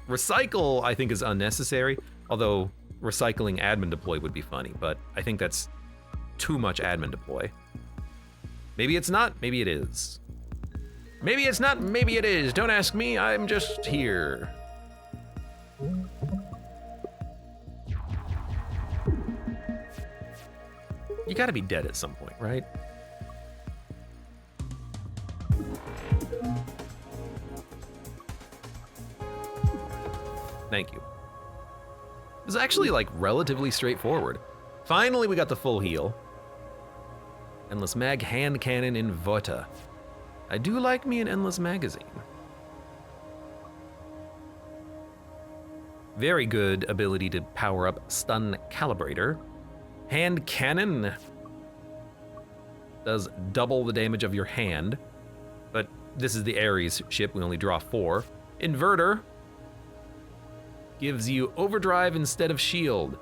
Recycle, I think, is unnecessary, although recycling admin deploy would be funny, but I think that's too much admin deploy. Maybe it's not, maybe it is. Maybe it's not, maybe it is. Don't ask me, I'm just here. You gotta be dead at some point, right? Thank you. It was actually like relatively straightforward. Finally, we got the full heal. Endless Mag, hand cannon, inverter. I do like me an Endless Magazine. Very good ability to power up stun calibrator. Hand cannon does double the damage of your hand, but this is the Ares ship, we only draw 4. Inverter gives you overdrive instead of shield.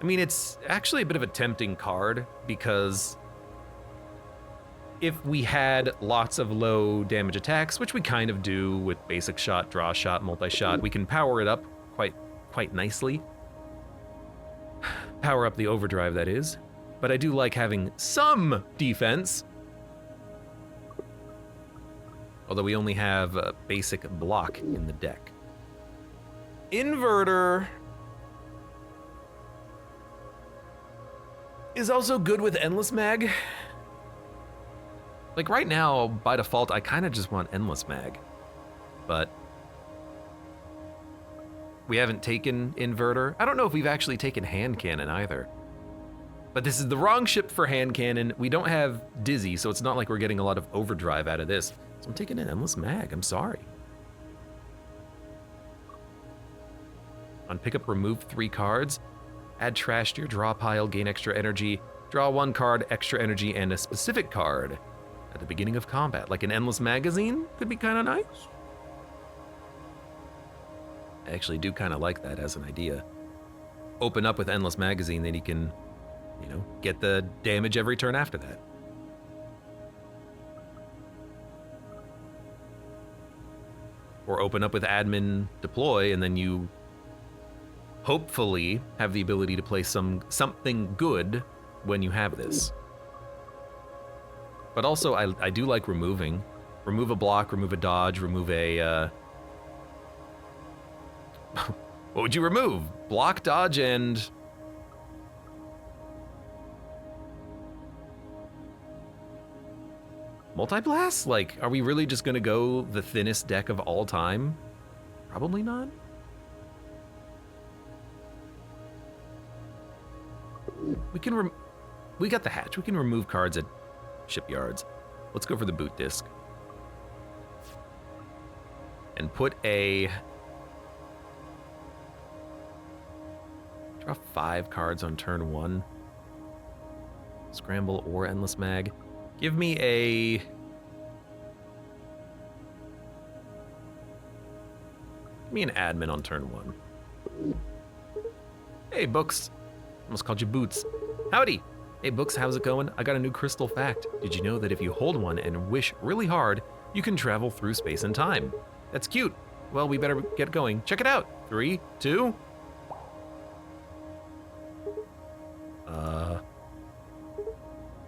I mean, it's actually a bit of a tempting card because if we had lots of low damage attacks, which we kind of do with basic shot, draw shot, multi-shot, we can power it up quite nicely. Power up the overdrive, that is. But I do like having some defense. Although we only have a basic block in the deck. Inverter is also good with Endless Mag. Like right now, by default, I kind of just want Endless Mag. But we haven't taken Inverter. I don't know if we've actually taken Hand Cannon either. But this is the wrong ship for Hand Cannon. We don't have Dizzy, so it's not like we're getting a lot of overdrive out of this. So I'm taking an Endless Mag, I'm sorry. On pickup, remove 3 cards. Add trash to your draw pile, gain extra energy. Draw 1 card, extra energy, and a specific card at the beginning of combat. Like an Endless Magazine could be kind of nice. I actually do kind of like that as an idea. Open up with Endless Magazine, then you can, you know, get the damage every turn after that. Or open up with Admin Deploy, and then you hopefully have the ability to play something good when you have this. But also, I do like removing. Remove a block, remove a dodge, remove a... What would you remove? Block, dodge, and... Multi-blast? Like, are we really just gonna go the thinnest deck of all time? Probably not. We got the hatch. We can remove cards at shipyards. Let's go for the boot disc. And put a... Draw 5 cards on turn 1. Scramble or Endless Mag. Give me a... Give me an admin on turn 1. Hey, Books. Almost called you Boots. Howdy. Hey, Books, how's it going? I got a new crystal fact. Did you know that if you hold one and wish really hard, you can travel through space and time? That's cute. Well, we better get going. Check it out. 3, 2...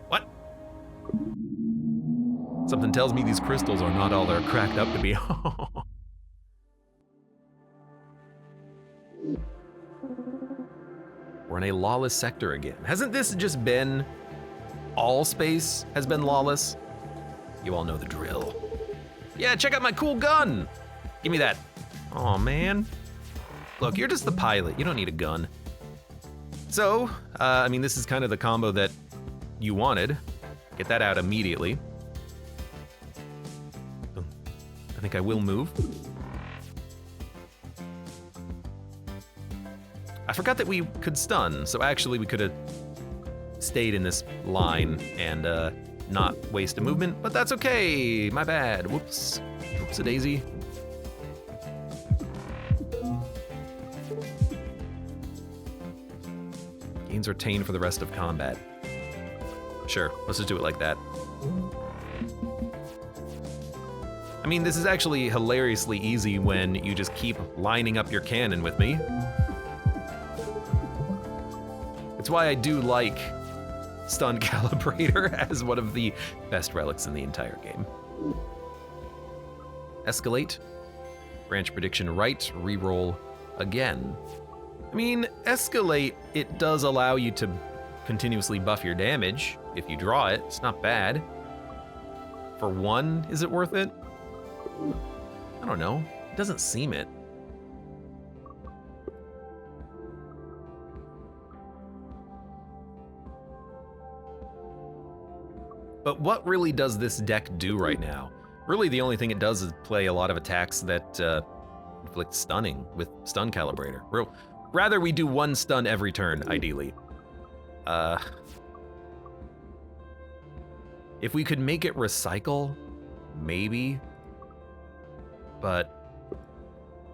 What? Something tells me these crystals are not all they're cracked up to be. We're in a lawless sector again. Hasn't this just been all space has been lawless? You all know the drill. Yeah, check out my cool gun. Give me that. Aw, man. Look, you're just the pilot. You don't need a gun. So, I mean, this is kind of the combo that you wanted. Get that out immediately. I think I will move. I forgot that we could stun, so actually we could have stayed in this line and not waste a movement, but that's okay. My bad. Whoops. Whoops-a-daisy. Gains retained for the rest of combat. Sure, let's just do it like that. I mean, this is actually hilariously easy when you just keep lining up your cannon with me. It's why I do like Stun Calibrator as one of the best relics in the entire game. Escalate. Branch prediction right, reroll again. I mean, Escalate, it does allow you to continuously buff your damage if you draw it. It's not bad. For 1, is it worth it? I don't know. It doesn't seem it. But what really does this deck do right now? Really, the only thing it does is play a lot of attacks that inflict stunning with Stun Calibrator. Rather, we do 1 stun every turn, ideally. If we could make it recycle, maybe. But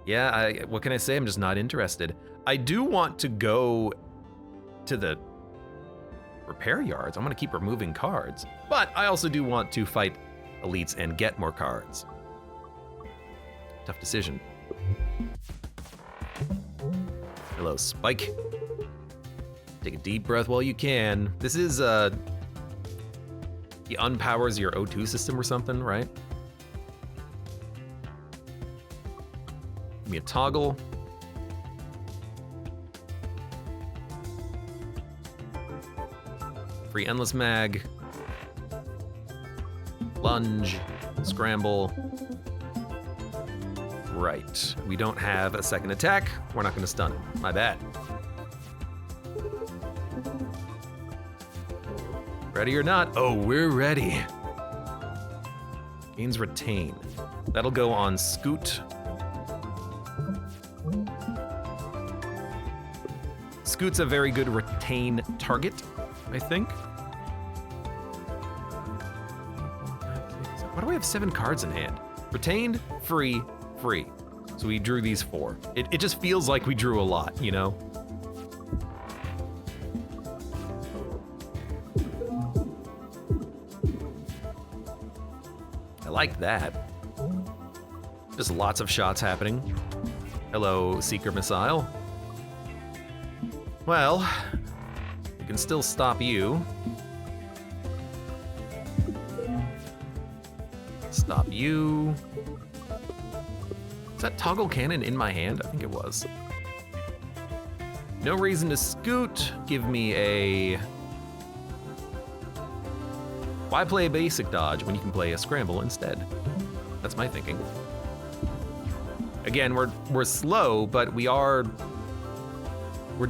yeah, what can I say? I'm just not interested. I do want to go to the repair yards. I'm gonna keep removing cards, but I also do want to fight elites and get more cards. Tough decision. Hello, Spike. Take a deep breath while you can. This is, he unpowers your O2 system or something, right? Give me a toggle. Free Endless Mag. Lunge. Scramble. Right. We don't have a second attack. We're not going to stun him. My bad. Ready or not? Oh, we're ready. Gains retain. That'll go on Scoot. Scoot's a very good retain target, I think. Why do we have 7 cards in hand? Retained, free, free. So we drew these 4. It just feels like we drew a lot, you know? I like that. Just lots of shots happening. Hello, Seeker Missile. Well, we can still stop you. Stop you. Is that toggle cannon in my hand? I think it was. No reason to scoot. Give me a... Why play a basic dodge when you can play a scramble instead? That's my thinking. Again, we're slow, but we're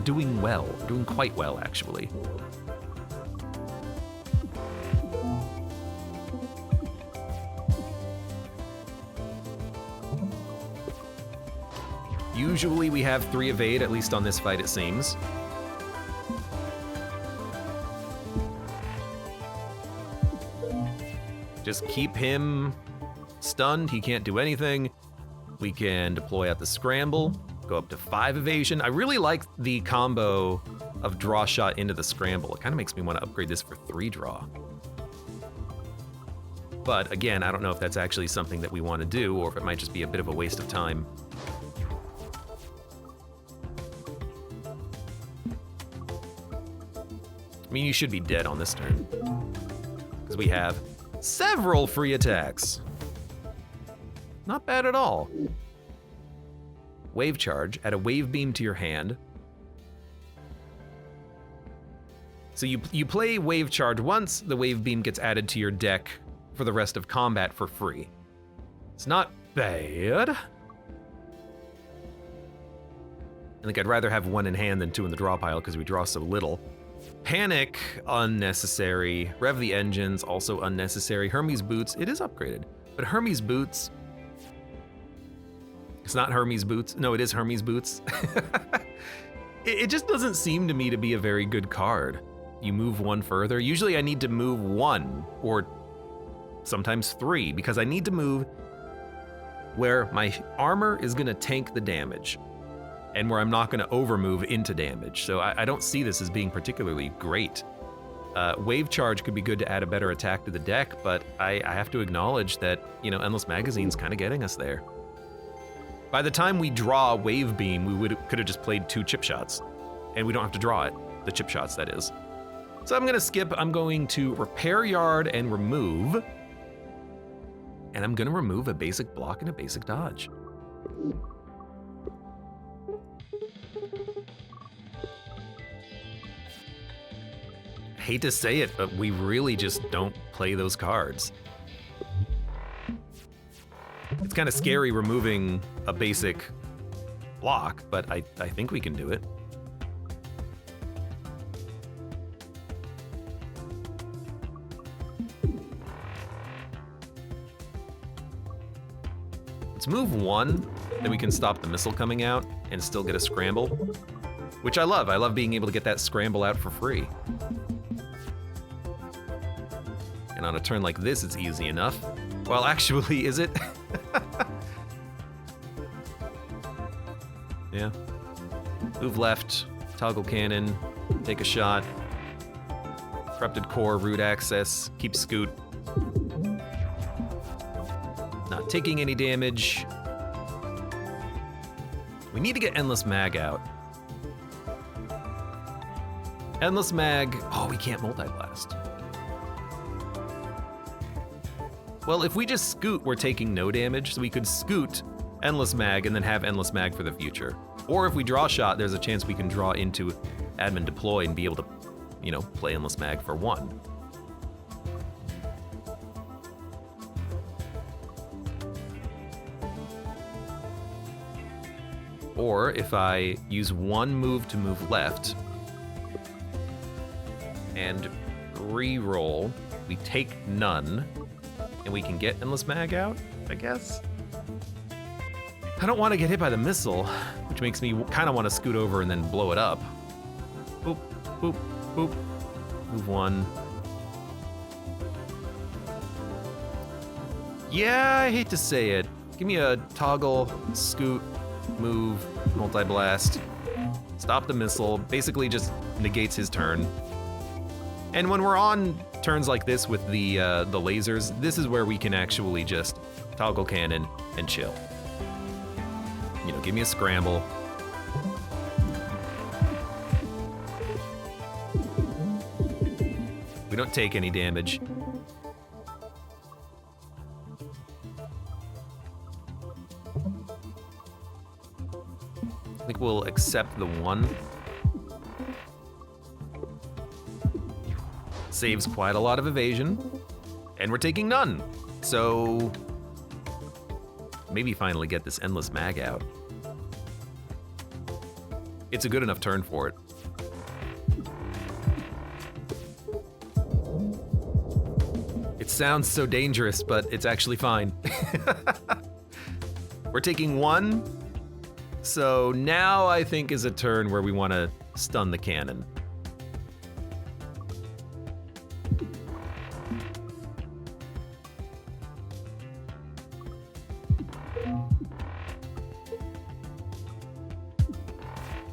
doing well. We're doing quite well, actually. Usually we have 3 evade, at least on this fight it seems. Just keep him stunned, he can't do anything. We can deploy out the scramble, go up to 5 evasion. I really like the combo of draw shot into the scramble. It kind of makes me want to upgrade this for 3 draw. But again, I don't know if that's actually something that we want to do, or if it might just be a bit of a waste of time. I mean, you should be dead on this turn, because we have several free attacks. Not bad at all. Wave charge, add a wave beam to your hand. So you play wave charge once, the wave beam gets added to your deck for the rest of combat for free. It's not bad. I think I'd rather have 1 in hand than 2 in the draw pile because we draw so little. Panic, unnecessary. Rev the engines, also unnecessary. Hermes boots, it is upgraded, but Hermes boots, it's not Hermes boots. No, it is Hermes boots. It just doesn't seem to me to be a very good card. You move 1 further. Usually I need to move 1 or sometimes 3 because I need to move where my armor is gonna tank the damage and where I'm not gonna overmove into damage. So I don't see this as being particularly great. Wave charge could be good to add a better attack to the deck, but I have to acknowledge that, you know, Endless Magazine's kind of getting us there. By the time we draw Wave Beam, we could have just played 2 chip shots, and we don't have to draw it, the chip shots, that is. So I'm gonna skip, I'm going to Repair Yard and remove, and I'm gonna remove a basic block and a basic dodge. I hate to say it, but we really just don't play those cards. It's kind of scary removing a basic block, but I think we can do it. Let's move 1, then we can stop the missile coming out and still get a scramble, which I love. I love being able to get that scramble out for free. And on a turn like this, it's easy enough. Well, actually, is it? Yeah. Move left, toggle cannon, take a shot. Corrupted core, root access, keep scoot. Not taking any damage. We need to get Endless Mag out. Endless Mag, oh, we can't multi-blast. Well, if we just scoot, we're taking no damage, so we could scoot Endless Mag and then have Endless Mag for the future. Or if we draw shot, there's a chance we can draw into Admin Deploy and be able to, you know, play Endless Mag for 1. Or if I use 1 move to move left and re-roll, we take none, and we can get Endless Mag out, I guess? I don't want to get hit by the missile, which makes me kind of want to scoot over and then blow it up. Boop, boop, boop. Move 1. Yeah, I hate to say it. Give me a toggle, scoot, move, multi-blast. Stop the missile. Basically just negates his turn. And when we're on turns like this with the lasers, this is where we can actually just toggle cannon and chill. You know, give me a scramble. We don't take any damage. I think we'll accept the 1. Saves quite a lot of evasion. And we're taking none. So maybe finally get this endless mag out. It's a good enough turn for it. It sounds so dangerous, but it's actually fine. We're taking 1. So now I think is a turn where we want to stun the cannon.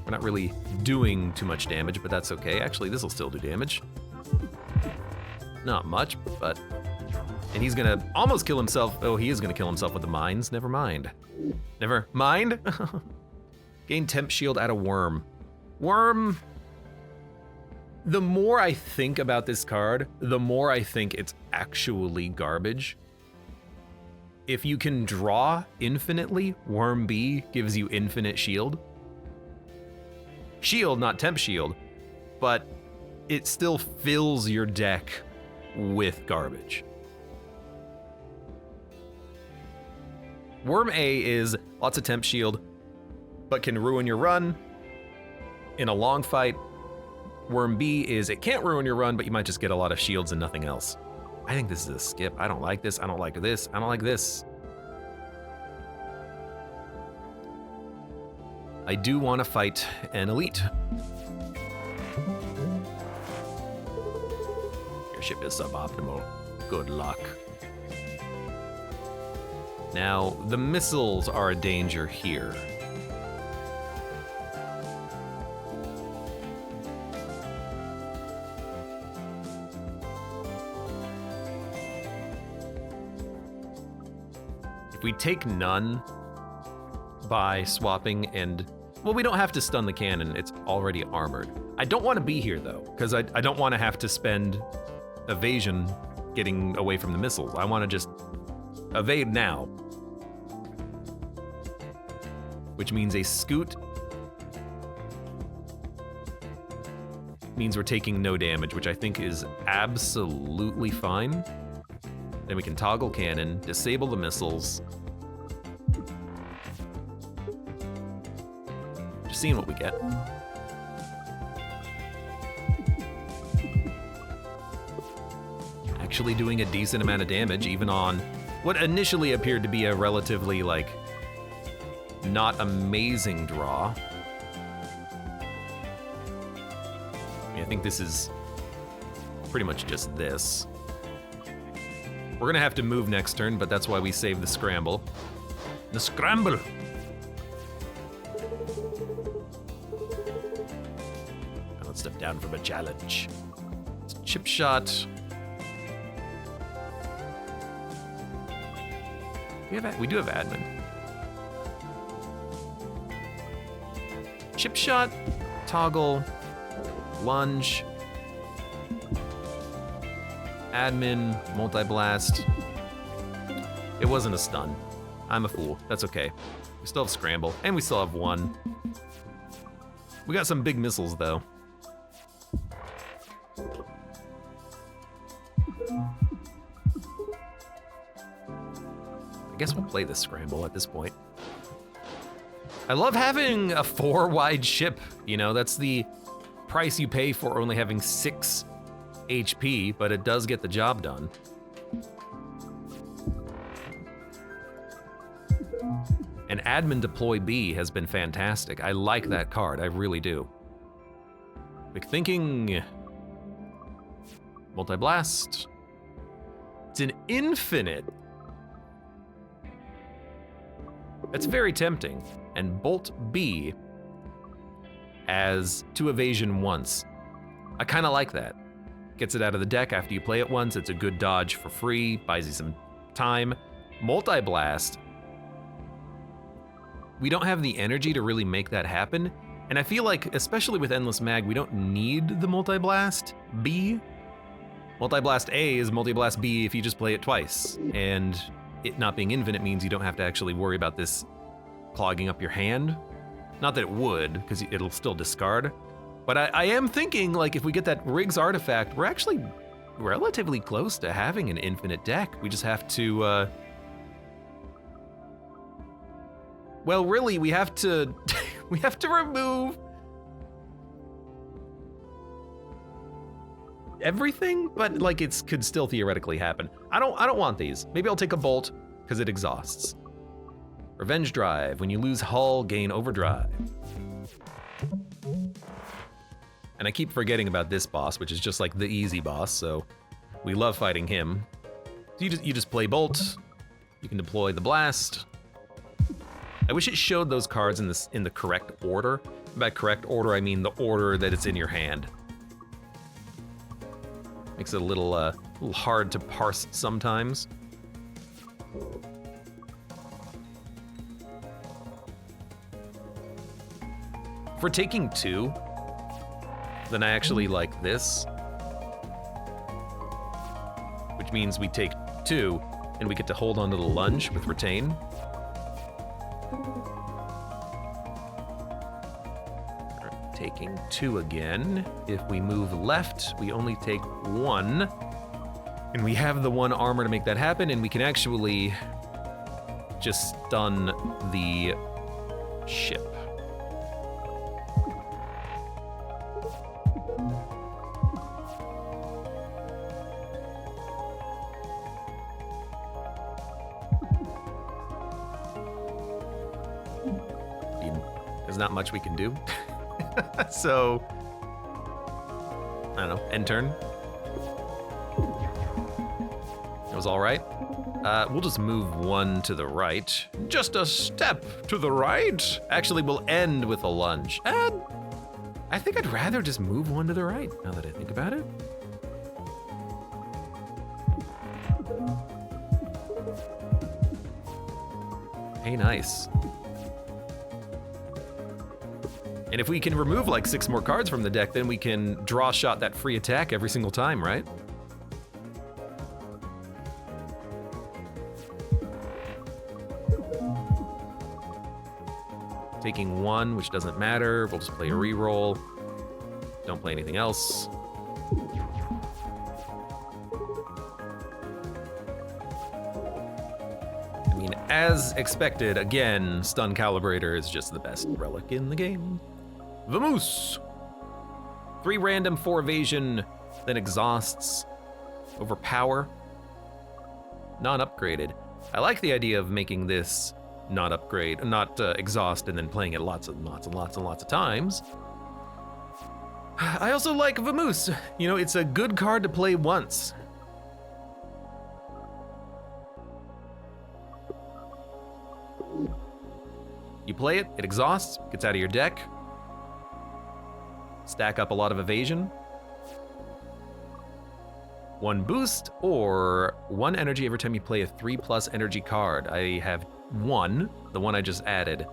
We're not really doing too much damage, but that's okay. Actually, this will still do damage. Not much, but... And he's gonna almost kill himself. Oh, he is gonna kill himself with the mines. Never mind. Never mind? Gain temp shield out of worm. Worm... The more I think about this card, the more I think it's actually garbage. If you can draw infinitely, Worm B gives you infinite shield. Shield, not temp shield, but it still fills your deck with garbage. Worm A is lots of temp shield, but can ruin your run in a long fight. Worm B is it can't ruin your run, but you might just get a lot of shields and nothing else. I think this is a skip. I don't like this. I don't like this. I don't like this. I do want to fight an elite. Your ship is suboptimal. Good luck. Now, the missiles are a danger here. If we take none by swapping and... Well, we don't have to stun the cannon. It's already armored. I don't want to be here, though, because I don't want to have to spend evasion getting away from the missiles. I want to just evade now. Which means a scoot means we're taking no damage, which I think is absolutely fine. Then we can toggle cannon, disable the missiles. Just seeing what we get. Actually doing a decent amount of damage, even on what initially appeared to be a relatively, like, not amazing draw. I think this is pretty much just this. We're gonna have to move next turn, but that's why we save the scramble. The scramble! Now let's step down from a challenge. It's chip shot. We do have admin. Chip shot, toggle, lunge, admin, multi-blast. It wasn't a stun. I'm a fool. That's okay. We still have scramble, and we still have 1. We got some big missiles, though. I guess we'll play the scramble at this point. I love having a 4-wide ship. You know, that's the price you pay for only having 6 HP, but it does get the job done. And admin deploy B has been fantastic. I like that card, I really do. Quick thinking. Multi-blast. It's an infinite. That's very tempting. And Bolt B as 2 evasion once. I kind of like that. Gets it out of the deck after you play it once. It's a good dodge for free, buys you some time. Multi-blast. We don't have the energy to really make that happen. And I feel like, especially with Endless Mag, we don't need the Multi-blast B. Multi-blast A is Multi-blast B if you just play it twice. And it not being infinite means you don't have to actually worry about this clogging up your hand. Not that it would, because it'll still discard. But I am thinking, like, if we get that Riggs artifact, we're actually relatively close to having an infinite deck. We just have to, well, really, we have to, we have to remove everything, but like it could still theoretically happen. I don't want these. Maybe I'll take a Bolt, because it exhausts. Revenge Drive. When you lose hull, gain overdrive. And I keep forgetting about this boss, which is just like the easy boss, so we love fighting him. You just play Bolt. You can deploy the Blast. I wish it showed those cards in the correct order. By correct order, I mean the order that it's in your hand. Makes it a little hard to parse sometimes. For taking 2, then I actually like this. Which means we take 2, and we get to hold on to the lunge with retain. Taking 2 again. If we move left, we only take 1. And we have the 1 armor to make that happen, and we can actually just stun the ship. There's not much we can do. So, I don't know, end turn. It was all right. We'll just move 1 to the right. Just a step to the right. Actually, we'll end with a lunge. I think I'd rather just move 1 to the right, now that I think about it. Hey, nice. And if we can remove like 6 more cards from the deck, then we can draw shot that free attack every single time, right? Taking 1, which doesn't matter. We'll just play a reroll. Don't play anything else. I mean, as expected, again, Stun Calibrator is just the best relic in the game. Vamoose! 3 random, 4 evasion, then exhausts. Overpower. Non-upgraded. I like the idea of making this not exhaust, and then playing it lots and lots of times. I also like Vamoose. You know, it's a good card to play once. You play it, it exhausts, gets out of your deck. Stack up a lot of evasion. 1 boost, or 1 energy every time you play a 3+ energy card. I have 1, the one I just added.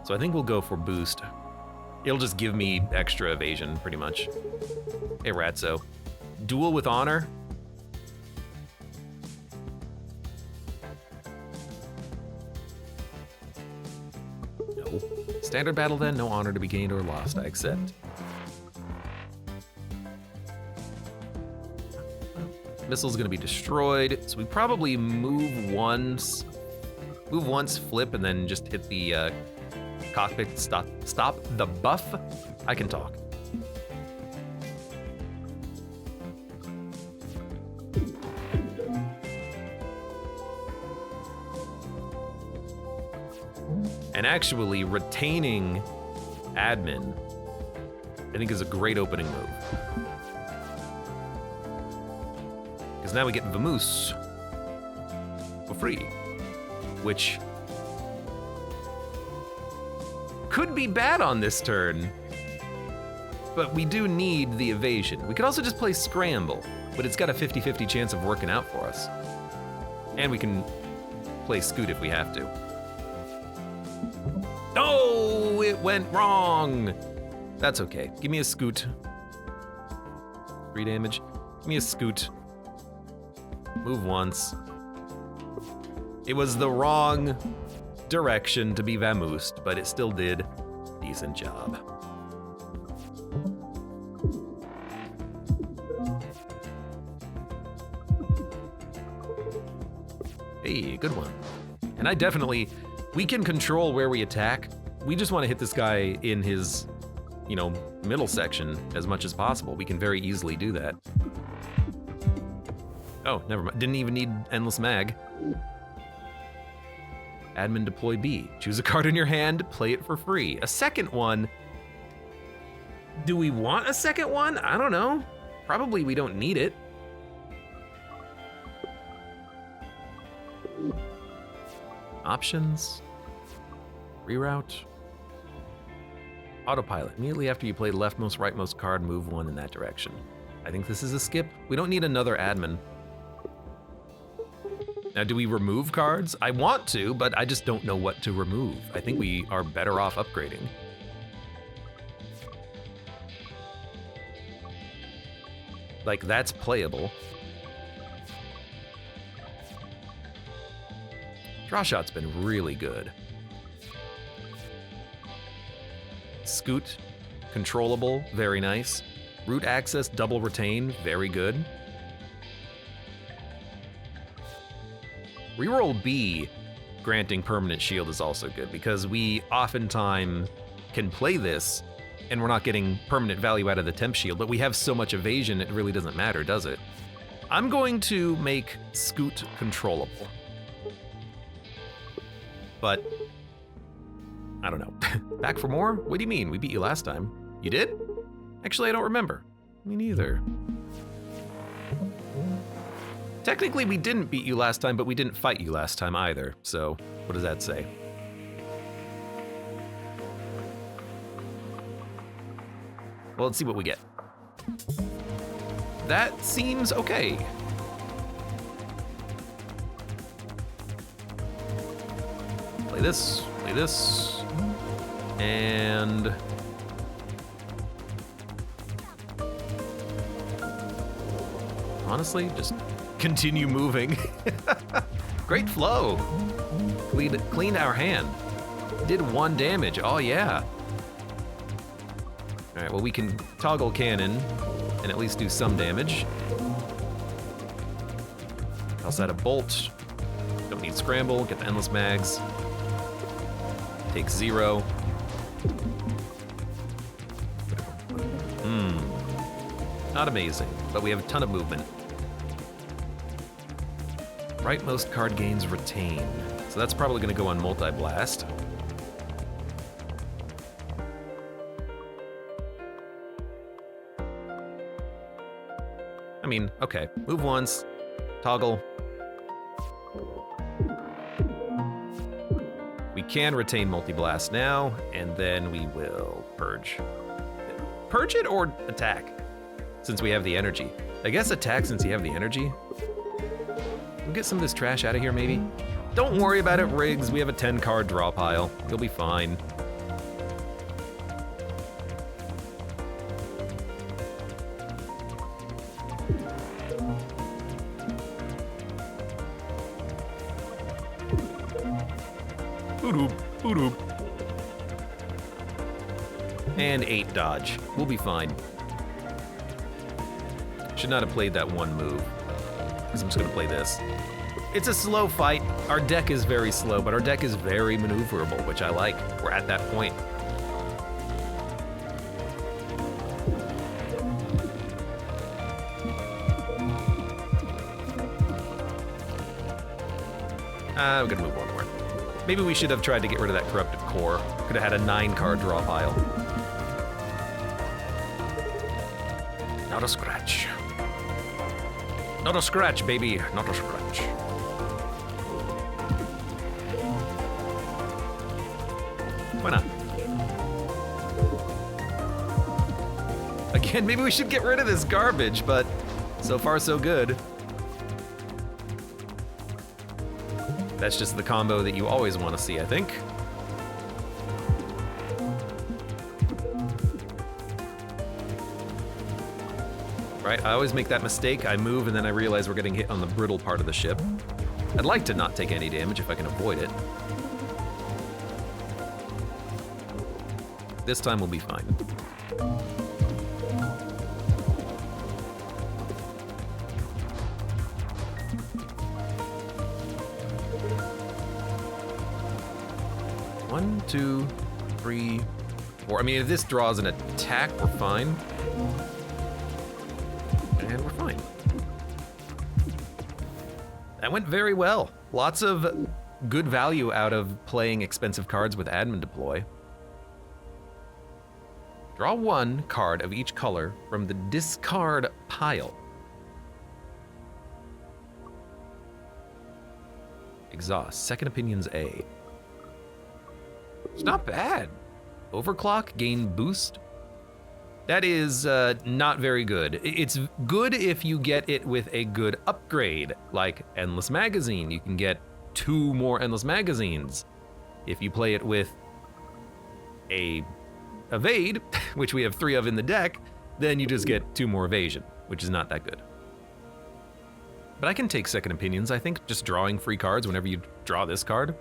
So I think we'll go for boost. It'll just give me extra evasion, pretty much. Hey, Ratso. Duel with honor. No. Standard battle then, no honor to be gained or lost, I accept. Missile's gonna be destroyed, so we probably move once, flip, and then just hit the cockpit, stop the buff. I can talk. And actually retaining admin, I think, is a great opening move. Because now we get Vamoose for free, which could be bad on this turn, but we do need the evasion. We could also just play Scramble, but it's got a 50-50 chance of working out for us. And we can play Scoot if we have to. Oh, it went wrong. That's okay. Give me a Scoot. 3 damage. Give me a Scoot. Move once. It was the wrong direction to be Vamoosed, but it still did a decent job. Hey, good one. And we can control where we attack. We just want to hit this guy in his, middle section as much as possible. We can very easily do that. Oh, never mind. Didn't even need Endless Mag. Admin deploy B. Choose a card in your hand, play it for free. A second one. Do we want a second one? I don't know. Probably we don't need it. Options. Reroute. Autopilot. Immediately after you play leftmost, rightmost card, move one in that direction. I think this is a skip. We don't need another admin. Now, do we remove cards? I want to, but I just don't know what to remove. I think we are better off upgrading. Like, that's playable. Draw shot's been really good. Scoot, controllable, very nice. Root access, double retain, very good. Reroll B, granting permanent shield is also good because we oftentimes can play this and we're not getting permanent value out of the temp shield, but we have so much evasion it really doesn't matter, does it? I'm going to make Scoot controllable. But, I don't know. Back for more? What do you mean? We beat you last time. You did? Actually, I don't remember. Me neither. Technically, we didn't beat you last time, but we didn't fight you last time either. So, what does that say? Well, let's see what we get. That seems okay. Play this, and... honestly, just continue moving. Great flow. Cleaned our hand. Did 1 damage, oh yeah. All right, well, we can toggle cannon and at least do some damage. Also add a bolt. Don't need scramble, get the endless mags. Take 0. Not amazing, but we have a ton of movement. Rightmost card gains retain. So that's probably gonna go on multi-blast. I mean, okay, move once, toggle. We can retain multi-blast now, and then we will purge. Purge it or attack, since we have the energy. I guess attack since you have the energy. We'll get some of this trash out of here, maybe. Don't worry about it, Riggs. We have a 10-card draw pile. You'll be fine. And 8 dodge. We'll be fine. Should not have played that one move, because I'm just gonna play this. It's a slow fight. Our deck is very slow, but our deck is very maneuverable, which I like. We're at that point. We're gonna move one more. Maybe we should have tried to get rid of that corrupted core. Could have had a 9-card draw pile. Not a scratch. Not a scratch, baby. Not a scratch. Why not? Again, maybe we should get rid of this garbage, but so far so good. That's just the combo that you always want to see, I think. Right, I always make that mistake. I move and then I realize we're getting hit on the brittle part of the ship. I'd like to not take any damage if I can avoid it. This time we'll be fine. 2, 3, 4. I mean, if this draws an attack, we're fine. And we're fine. That went very well. Lots of good value out of playing expensive cards with admin deploy. Draw 1 card of each color from the discard pile. Exhaust. Second Opinion's A. It's not bad. Overclock, gain boost. That is not very good. It's good if you get it with a good upgrade, like Endless Magazine. You can get 2 more Endless Magazines. If you play it with a Evade, which we have 3 of in the deck, then you just get 2 more Evasion, which is not that good. But I can take Second Opinions, I think, just drawing free cards whenever you draw this card.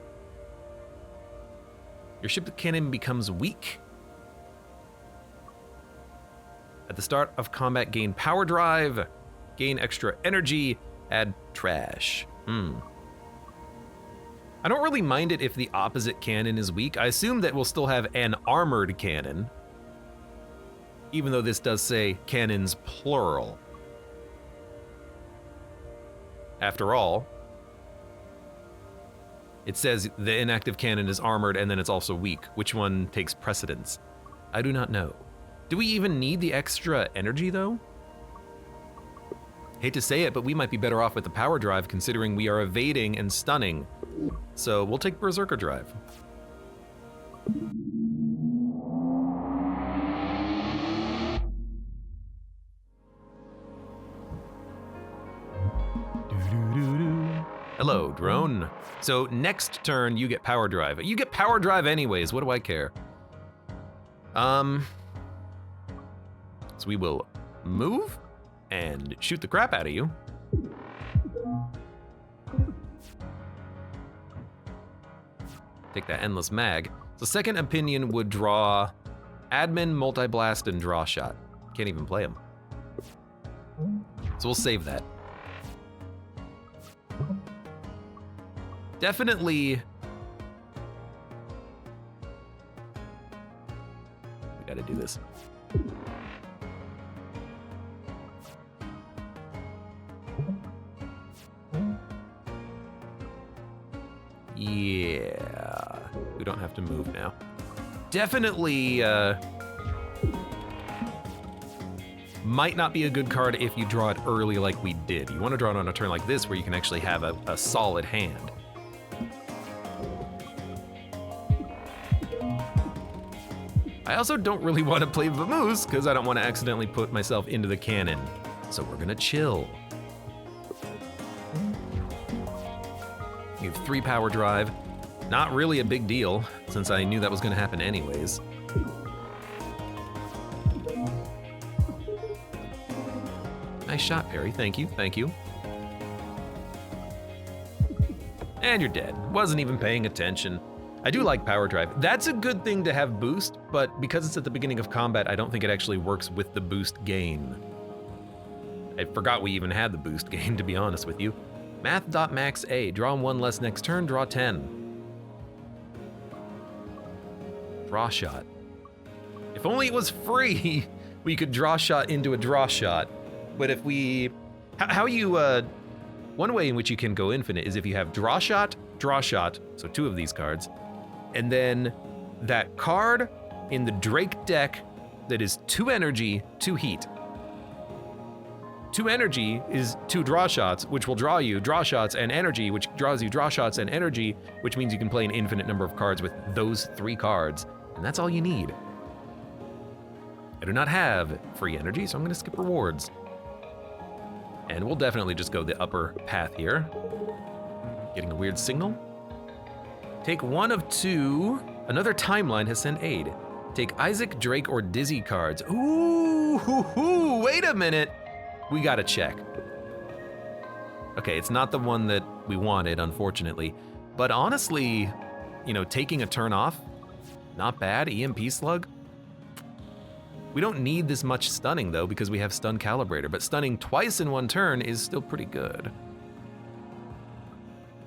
Your ship cannon becomes weak. At the start of combat, gain power drive, gain extra energy, add trash. I don't really mind it if the opposite cannon is weak. I assume that we'll still have an armored cannon, even though this does say cannons plural. After all, it says the inactive cannon is armored and then it's also weak. Which one takes precedence? I do not know. Do we even need the extra energy though? Hate to say it, but we might be better off with the power drive considering we are evading and stunning. So we'll take Berserker Drive. Hello, drone. So next turn, you get power drive. You get power drive anyways, what do I care? So we will move and shoot the crap out of you. Take that Endless Mag. So Second Opinion would draw Admin, Multi-Blast, and Draw Shot. Can't even play them. So we'll save that. Definitely. We gotta do this. Yeah. We don't have to move now. Definitely, might not be a good card if you draw it early like we did. You want to draw it on a turn like this where you can actually have a solid hand. I also don't really want to play Vamoose because I don't want to accidentally put myself into the cannon. So we're gonna chill. You have 3 power drive. Not really a big deal since I knew that was gonna happen anyways. Nice shot, Perry. Thank you, thank you. And you're dead. Wasn't even paying attention. I do like power drive. That's a good thing to have boost, but because it's at the beginning of combat, I don't think it actually works with the boost gain. I forgot we even had the boost gain, to be honest with you. Math.max A, draw 1 less next turn, draw 10. Draw shot. If only it was free, we could draw shot into a draw shot. But if we, one way in which you can go infinite is if you have draw shot, so 2 of these cards, and then that card in the Drake deck that is 2 energy, 2 heat. 2 energy is 2 draw shots, which will draw you draw shots and energy, which draws you draw shots and energy, which means you can play an infinite number of cards with those 3 cards, and that's all you need. I do not have free energy, so I'm gonna skip rewards. And we'll definitely just go the upper path here. Getting a weird signal. Take 1 of 2. Another timeline has sent aid. Take Isaac, Drake, or Dizzy cards. Ooh, wait a minute. We gotta check. Okay, it's not the one that we wanted, unfortunately. But honestly, you know, taking a turn off, not bad. EMP Slug. We don't need this much stunning though, because we have Stun Calibrator, but stunning twice in 1 turn is still pretty good.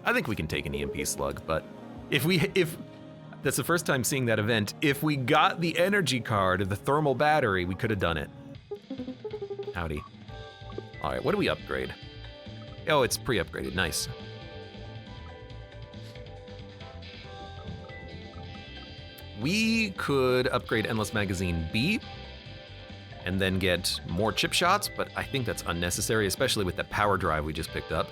I think we can take an EMP Slug, but if That's the first time seeing that event. If we got the energy card, the thermal battery, we could have done it. Howdy. All right, what do we upgrade? Oh, it's pre-upgraded, nice. We could upgrade Endless Magazine B and then get more chip shots, but I think that's unnecessary, especially with the power drive we just picked up.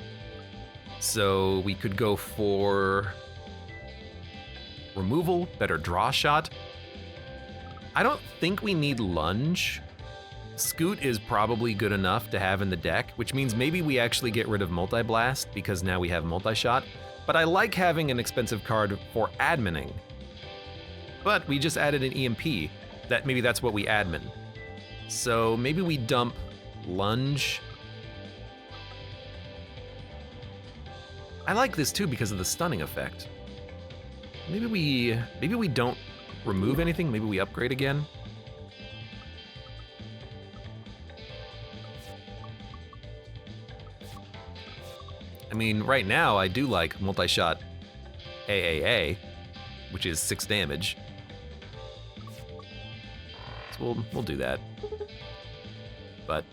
So we could go for removal, better draw shot. I don't think we need lunge. Scoot is probably good enough to have in the deck, which means maybe we actually get rid of multi-blast because now we have multi-shot. But I like having an expensive card for admining. But we just added an EMP. Maybe that's what we admin. So maybe we dump lunge. I like this too because of the stunning effect. Maybe we don't remove anything, maybe we upgrade again. I mean, right now I do like multi-shot AAA, which is 6 damage. So we'll do that. But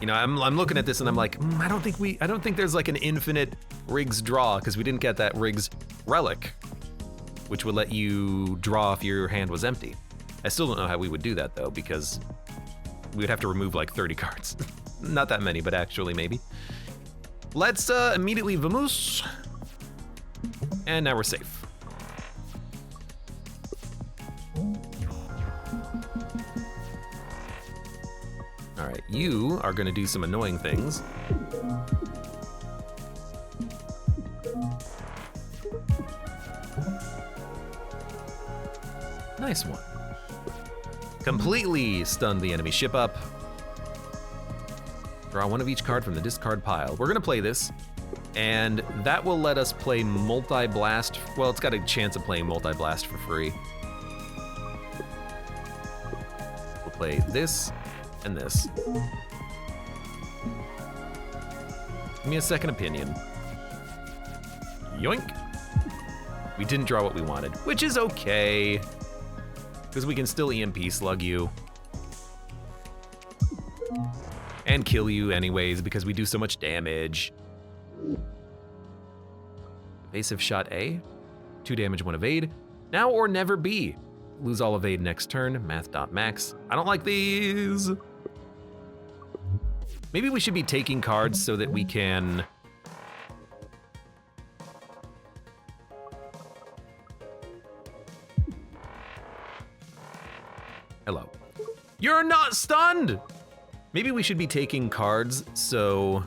you know, I'm looking at this and I'm like, I don't think there's like an infinite Riggs draw because we didn't get that Riggs relic, which would let you draw if your hand was empty. I still don't know how we would do that though, because we would have to remove like 30 cards. Not that many, but actually maybe. Let's immediately vamoose. And now we're safe. All right, you are gonna do some annoying things. Nice one. Completely stunned the enemy ship up. Draw one of each card from the discard pile. We're gonna play this, and that will let us play multi-blast. Well, it's got a chance of playing multi-blast for free. We'll play this and this. Give me a second opinion. Yoink. We didn't draw what we wanted, which is okay, because we can still EMP slug you. And kill you anyways, because we do so much damage. Evasive shot A. 2 damage, 1 evade. Now or never B. Lose all evade next turn, math.max. I don't like these. Maybe we should be taking cards so that we can... Hello. You're not stunned! Maybe we should be taking cards so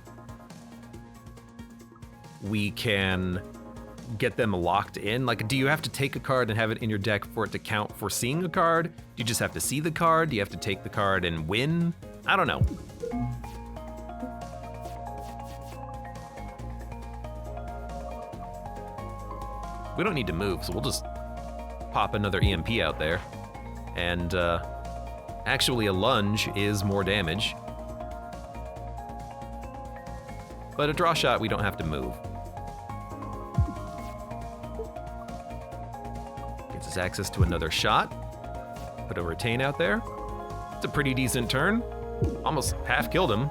we can get them locked in. Like, do you have to take a card and have it in your deck for it to count for seeing a card? Do you just have to see the card? Do you have to take the card and win? I don't know. We don't need to move, so we'll just pop another EMP out there. And actually a lunge is more damage. But a draw shot, we don't have to move. Gets us access to another shot. Put a retain out there. It's a pretty decent turn. Almost half killed him.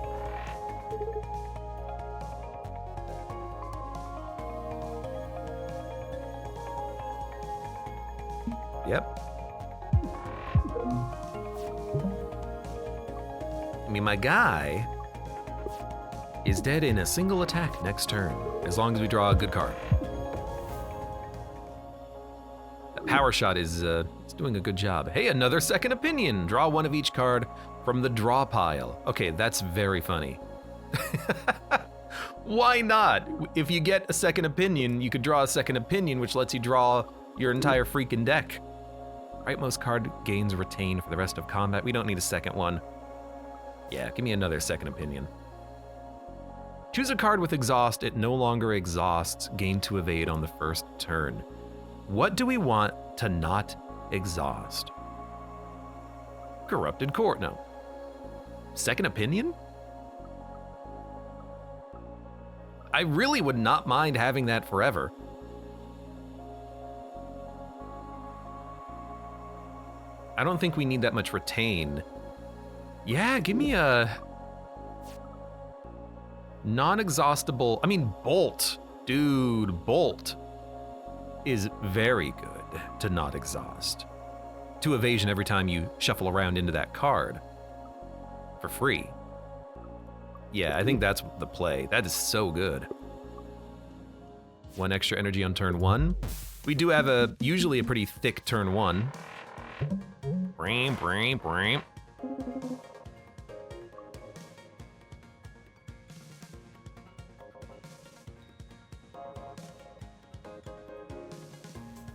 Yep. I mean, my guy is dead in a single attack next turn, as long as we draw a good card. That power shot is it's doing a good job. Hey, another second opinion. Draw one of each card from the draw pile. Okay, that's very funny. Why not? If you get a second opinion, you could draw a second opinion, which lets you draw your entire freaking deck. Rightmost card gains retain for the rest of combat. We don't need a second one. Yeah, give me another second opinion. Choose a card with exhaust. It no longer exhausts. Gain 2 evade on the first turn. What do we want to not exhaust? Corrupted Court, no. Second opinion? I really would not mind having that forever. I don't think we need that much retain. Yeah, give me a non-exhaustible, I mean, bolt. Dude, bolt is very good to not exhaust. 2 evasion every time you shuffle around into that card for free. Yeah, I think that's the play. That is so good. 1 extra energy on turn 1. We do have usually a pretty thick turn 1. Bram, bram, bram.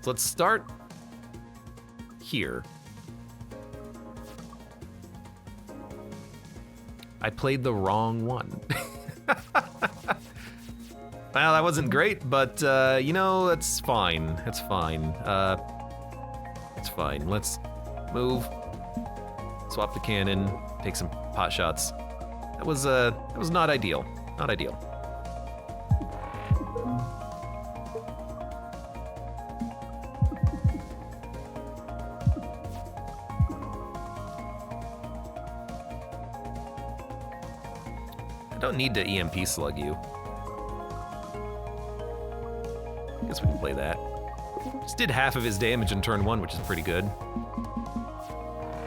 So let's start here. I played the wrong one. Well, that wasn't great, but you know, that's fine. That's fine. It's fine. Let's move. Swap the cannon. Take some pot shots. That was not ideal. Not ideal. I don't need to EMP slug you. I guess we can play that. Just did half of his damage in turn 1, which is pretty good.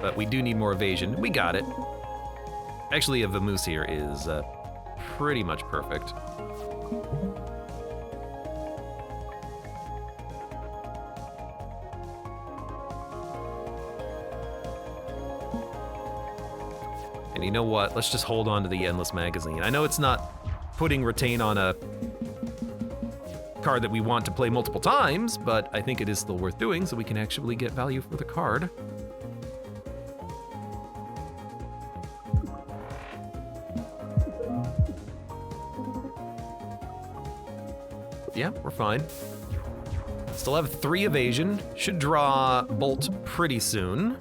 But we do need more evasion. We got it. Actually, a Vamoose here is pretty much perfect. And you know what? Let's just hold on to the Endless Magazine. I know it's not putting retain on a card that we want to play multiple times, but I think it is still worth doing so we can actually get value for the card. Yeah, we're fine. Still have 3 evasion. Should draw Bolt pretty soon.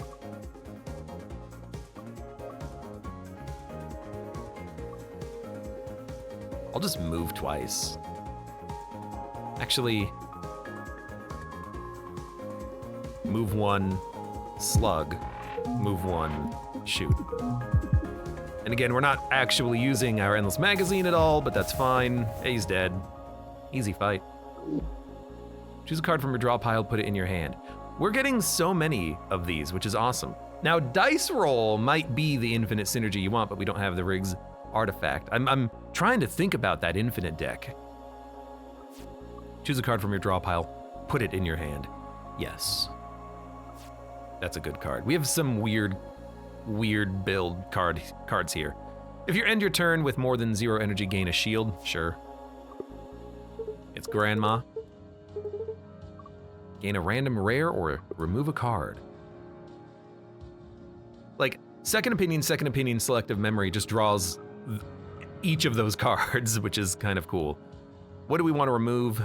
I'll just move twice. Actually, move 1, slug, move 1, shoot. And again, we're not actually using our Endless Magazine at all, but that's fine. He's dead. Easy fight. Choose a card from your draw pile, put it in your hand. We're getting so many of these, which is awesome. Now, Dice Roll might be the infinite synergy you want, but we don't have the Riggs artifact. I'm trying to think about that infinite deck. Choose a card from your draw pile, put it in your hand. Yes. That's a good card. We have some weird build cards here. If you end your turn with more than 0 energy, gain a shield, sure. It's Grandma. Gain a random rare or remove a card. Like, Second Opinion, Selective Memory just draws each of those cards, which is kind of cool. What do we want to remove?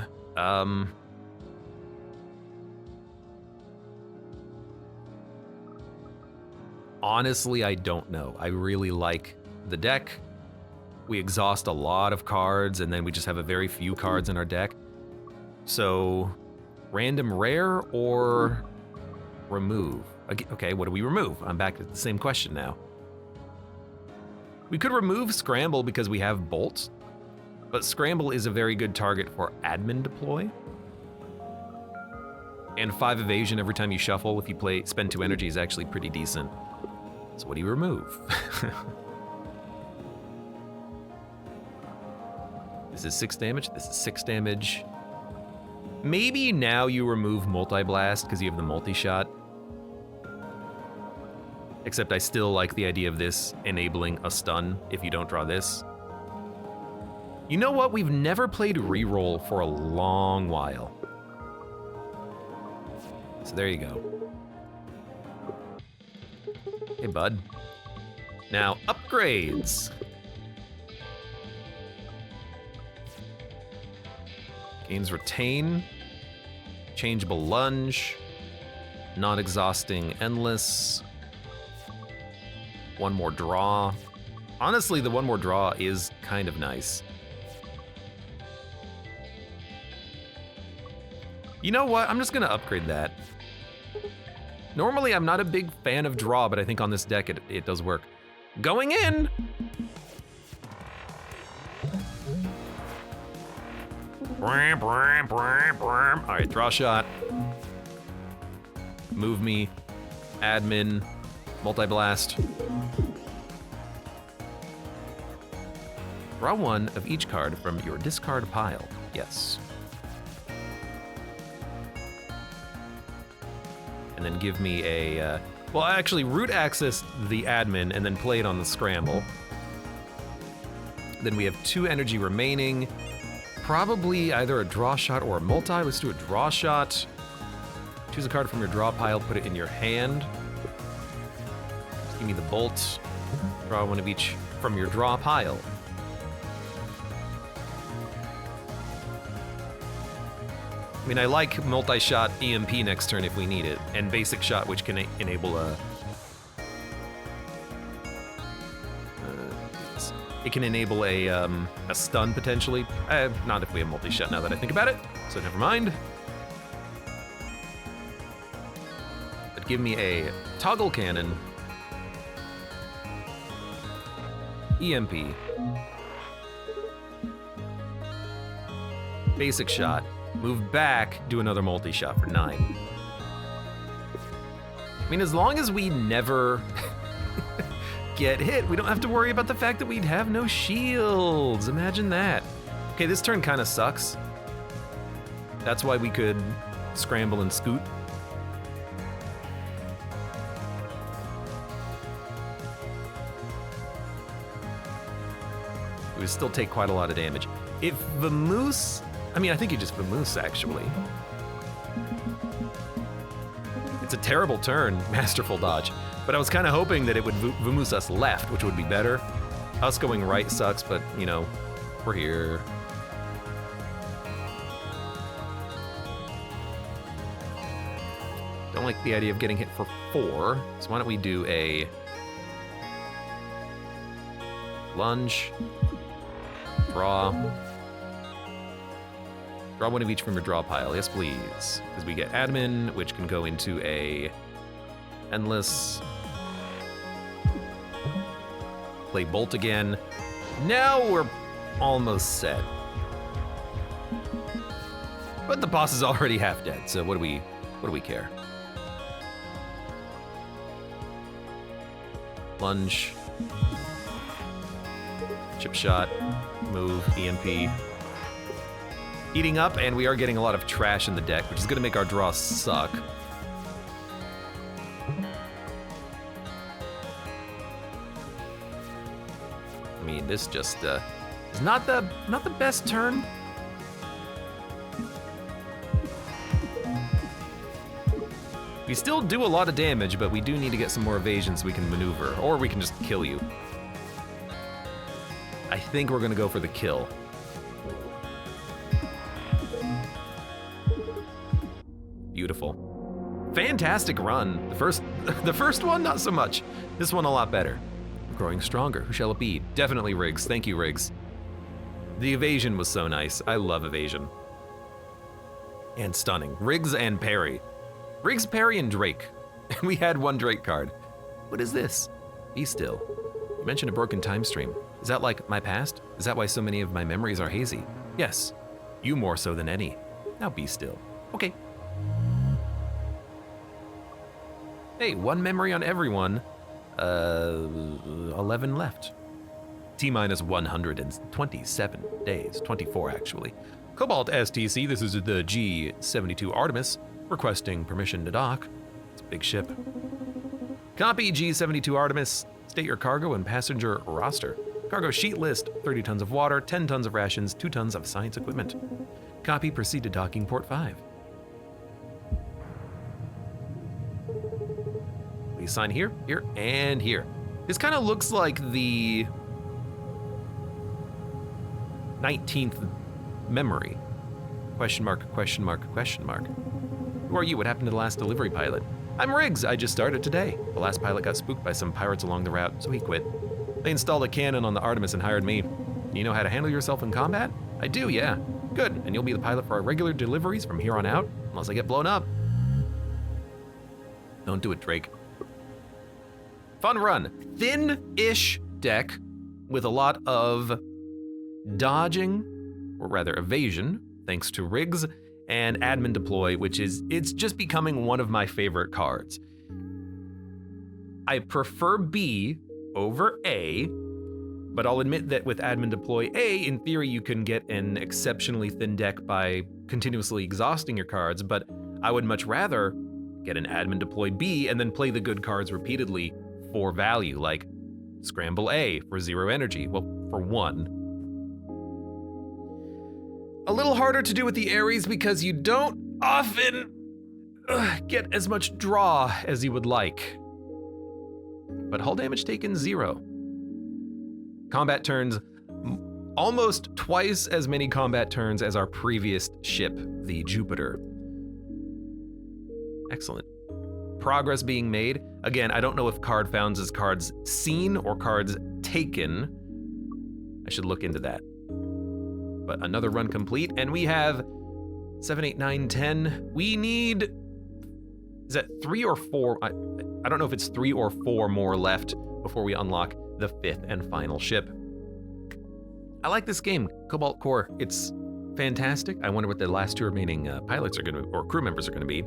Honestly, I don't know. I really like the deck. We exhaust a lot of cards, and then we just have a very few cards in our deck. So, random rare or remove? Okay, what do we remove? I'm back to the same question now. We could remove Scramble because we have Bolt, but Scramble is a very good target for admin deploy. And 5 evasion every time you shuffle if you spend 2 energy is actually pretty decent. So what do you remove? This is 6 damage, this is 6 damage. Maybe now you remove Multi-Blast because you have the multi-shot. Except I still like the idea of this enabling a stun if you don't draw this. You know what? We've never played reroll for a long while. So there you go. Hey, bud. Now, upgrades. Gains retain. Changeable lunge. Non-exhausting endless. 1 more draw. Honestly, the 1 more draw is kind of nice. You know what? I'm just gonna upgrade that. Normally, I'm not a big fan of draw, but I think on this deck, it does work. Going in! All right, draw shot. Move me. Admin. Multi-blast. Draw one of each card from your discard pile. Yes. And then give me a, well, actually, root access the admin and then play it on the scramble. Then we have 2 energy remaining. Probably either a draw shot or a multi. Let's do a draw shot. Choose a card from your draw pile, put it in your hand. Just give me the bolt. Draw one of each from your draw pile. I mean, I like multi-shot EMP next turn if we need it, and basic shot, which can enable a... it can enable a stun, potentially. Not if we have multi-shot, now that I think about it, so never mind. But give me a toggle cannon. EMP. Basic shot. Move back, do another multi-shot for 9. I mean, as long as we never get hit, we don't have to worry about the fact that we'd have no shields. Imagine that. Okay, this turn kind of sucks. That's why we could scramble and scoot. We would still take quite a lot of damage. If the moose... I mean, I think you just vamoose, actually. It's a terrible turn, masterful dodge. But I was kind of hoping that it would vamoose us left, which would be better. Us going right sucks, but, you know, we're here. Don't like the idea of getting hit for 4, so why don't we do a lunge, draw. Draw one of each from your draw pile, yes please. Because we get admin, which can go into a endless. Play bolt again. Now we're almost set. But the boss is already half dead, so what do we care? Lunge. Chip shot. Move. EMP. Heating up, and we are getting a lot of trash in the deck, which is gonna make our draw suck. I mean, this just is not the best turn. We still do a lot of damage, but we do need to get some more evasion so we can maneuver, or we can just kill you. I think we're gonna go for the kill. Beautiful. Fantastic run. The first one, not so much. This one a lot better. Growing stronger. Who shall it be? Definitely Riggs. Thank you, Riggs. The evasion was so nice. I love evasion. And stunning. Riggs and parry. Riggs, parry, and Drake. We had one Drake card. What is this? Be still. You mentioned a broken time stream. Is that like my past? Is that why so many of my memories are hazy? Yes. You more so than any. Now be still. Okay. Hey, 1 memory on everyone. 11 left. T-minus 127 days. 24, actually. Cobalt STC, this is the G72 Artemis, requesting permission to dock. It's a big ship. Copy G72 Artemis. State your cargo and passenger roster. Cargo sheet list, 30 tons of water, 10 tons of rations, 2 tons of science equipment. Copy, proceed to docking port 5. Please sign here, here, and here. This kind of looks like the 19th memory. Question mark, question mark, question mark. Who are you? What happened to the last delivery pilot? I'm Riggs, I just started today. The last pilot got spooked by some pirates along the route, so he quit. They installed a cannon on the Artemis and hired me. You know how to handle yourself in combat? I do, yeah. Good, and you'll be the pilot for our regular deliveries from here on out, unless I get blown up. Don't do it, Drake. Fun run. Thin-ish deck with a lot of dodging, or rather evasion, thanks to rigs, and admin deploy, it's just becoming one of my favorite cards. I prefer B over A, but I'll admit that with admin deploy A, in theory you can get an exceptionally thin deck by continuously exhausting your cards, but I would much rather get an admin deploy B and then play the good cards repeatedly for value, like Scramble A for 0 energy, well, for 1. A little harder to do with the Ares because you don't often get as much draw as you would like. But hull damage taken 0. Combat turns, almost twice as many combat turns as our previous ship, the Jupiter. Excellent. Progress being made. Again, I don't know if card founds is cards seen or cards taken. I should look into that. But another run complete, and we have 7, 8, 9, 10. We need, is that 3 or 4? I don't know if it's 3 or 4 more left before we unlock the 5th and final ship. I like this game, Cobalt Core. It's fantastic. I wonder what the last 2 remaining pilots are going to, or crew members are going to be.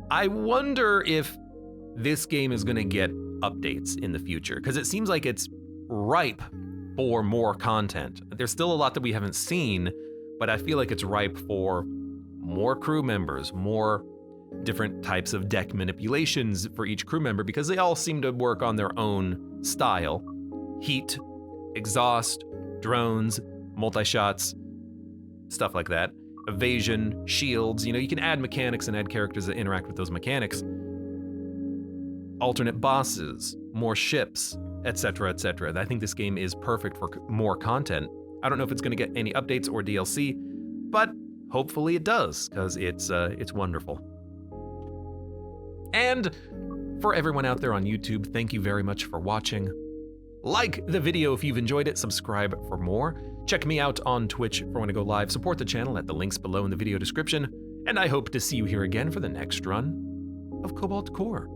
I wonder if this game is going to get updates in the future, because it seems like it's ripe for more content. There's still a lot that we haven't seen, but I feel like it's ripe for more crew members, more different types of deck manipulations for each crew member, because they all seem to work on their own style. Heat, exhaust, drones, multi-shots, stuff like that. Evasion, shields, you can add mechanics and add characters that interact with those mechanics. Alternate bosses, more ships, etc., etc. I think this game is perfect for more content. I don't know if it's going to get any updates or DLC, but hopefully it does, because it's wonderful. And for everyone out there on YouTube, thank you very much for watching. Like the video if you've enjoyed it, subscribe for more. Check me out on Twitch for when I go live, support the channel at the links below in the video description, and I hope to see you here again for the next run of Cobalt Core.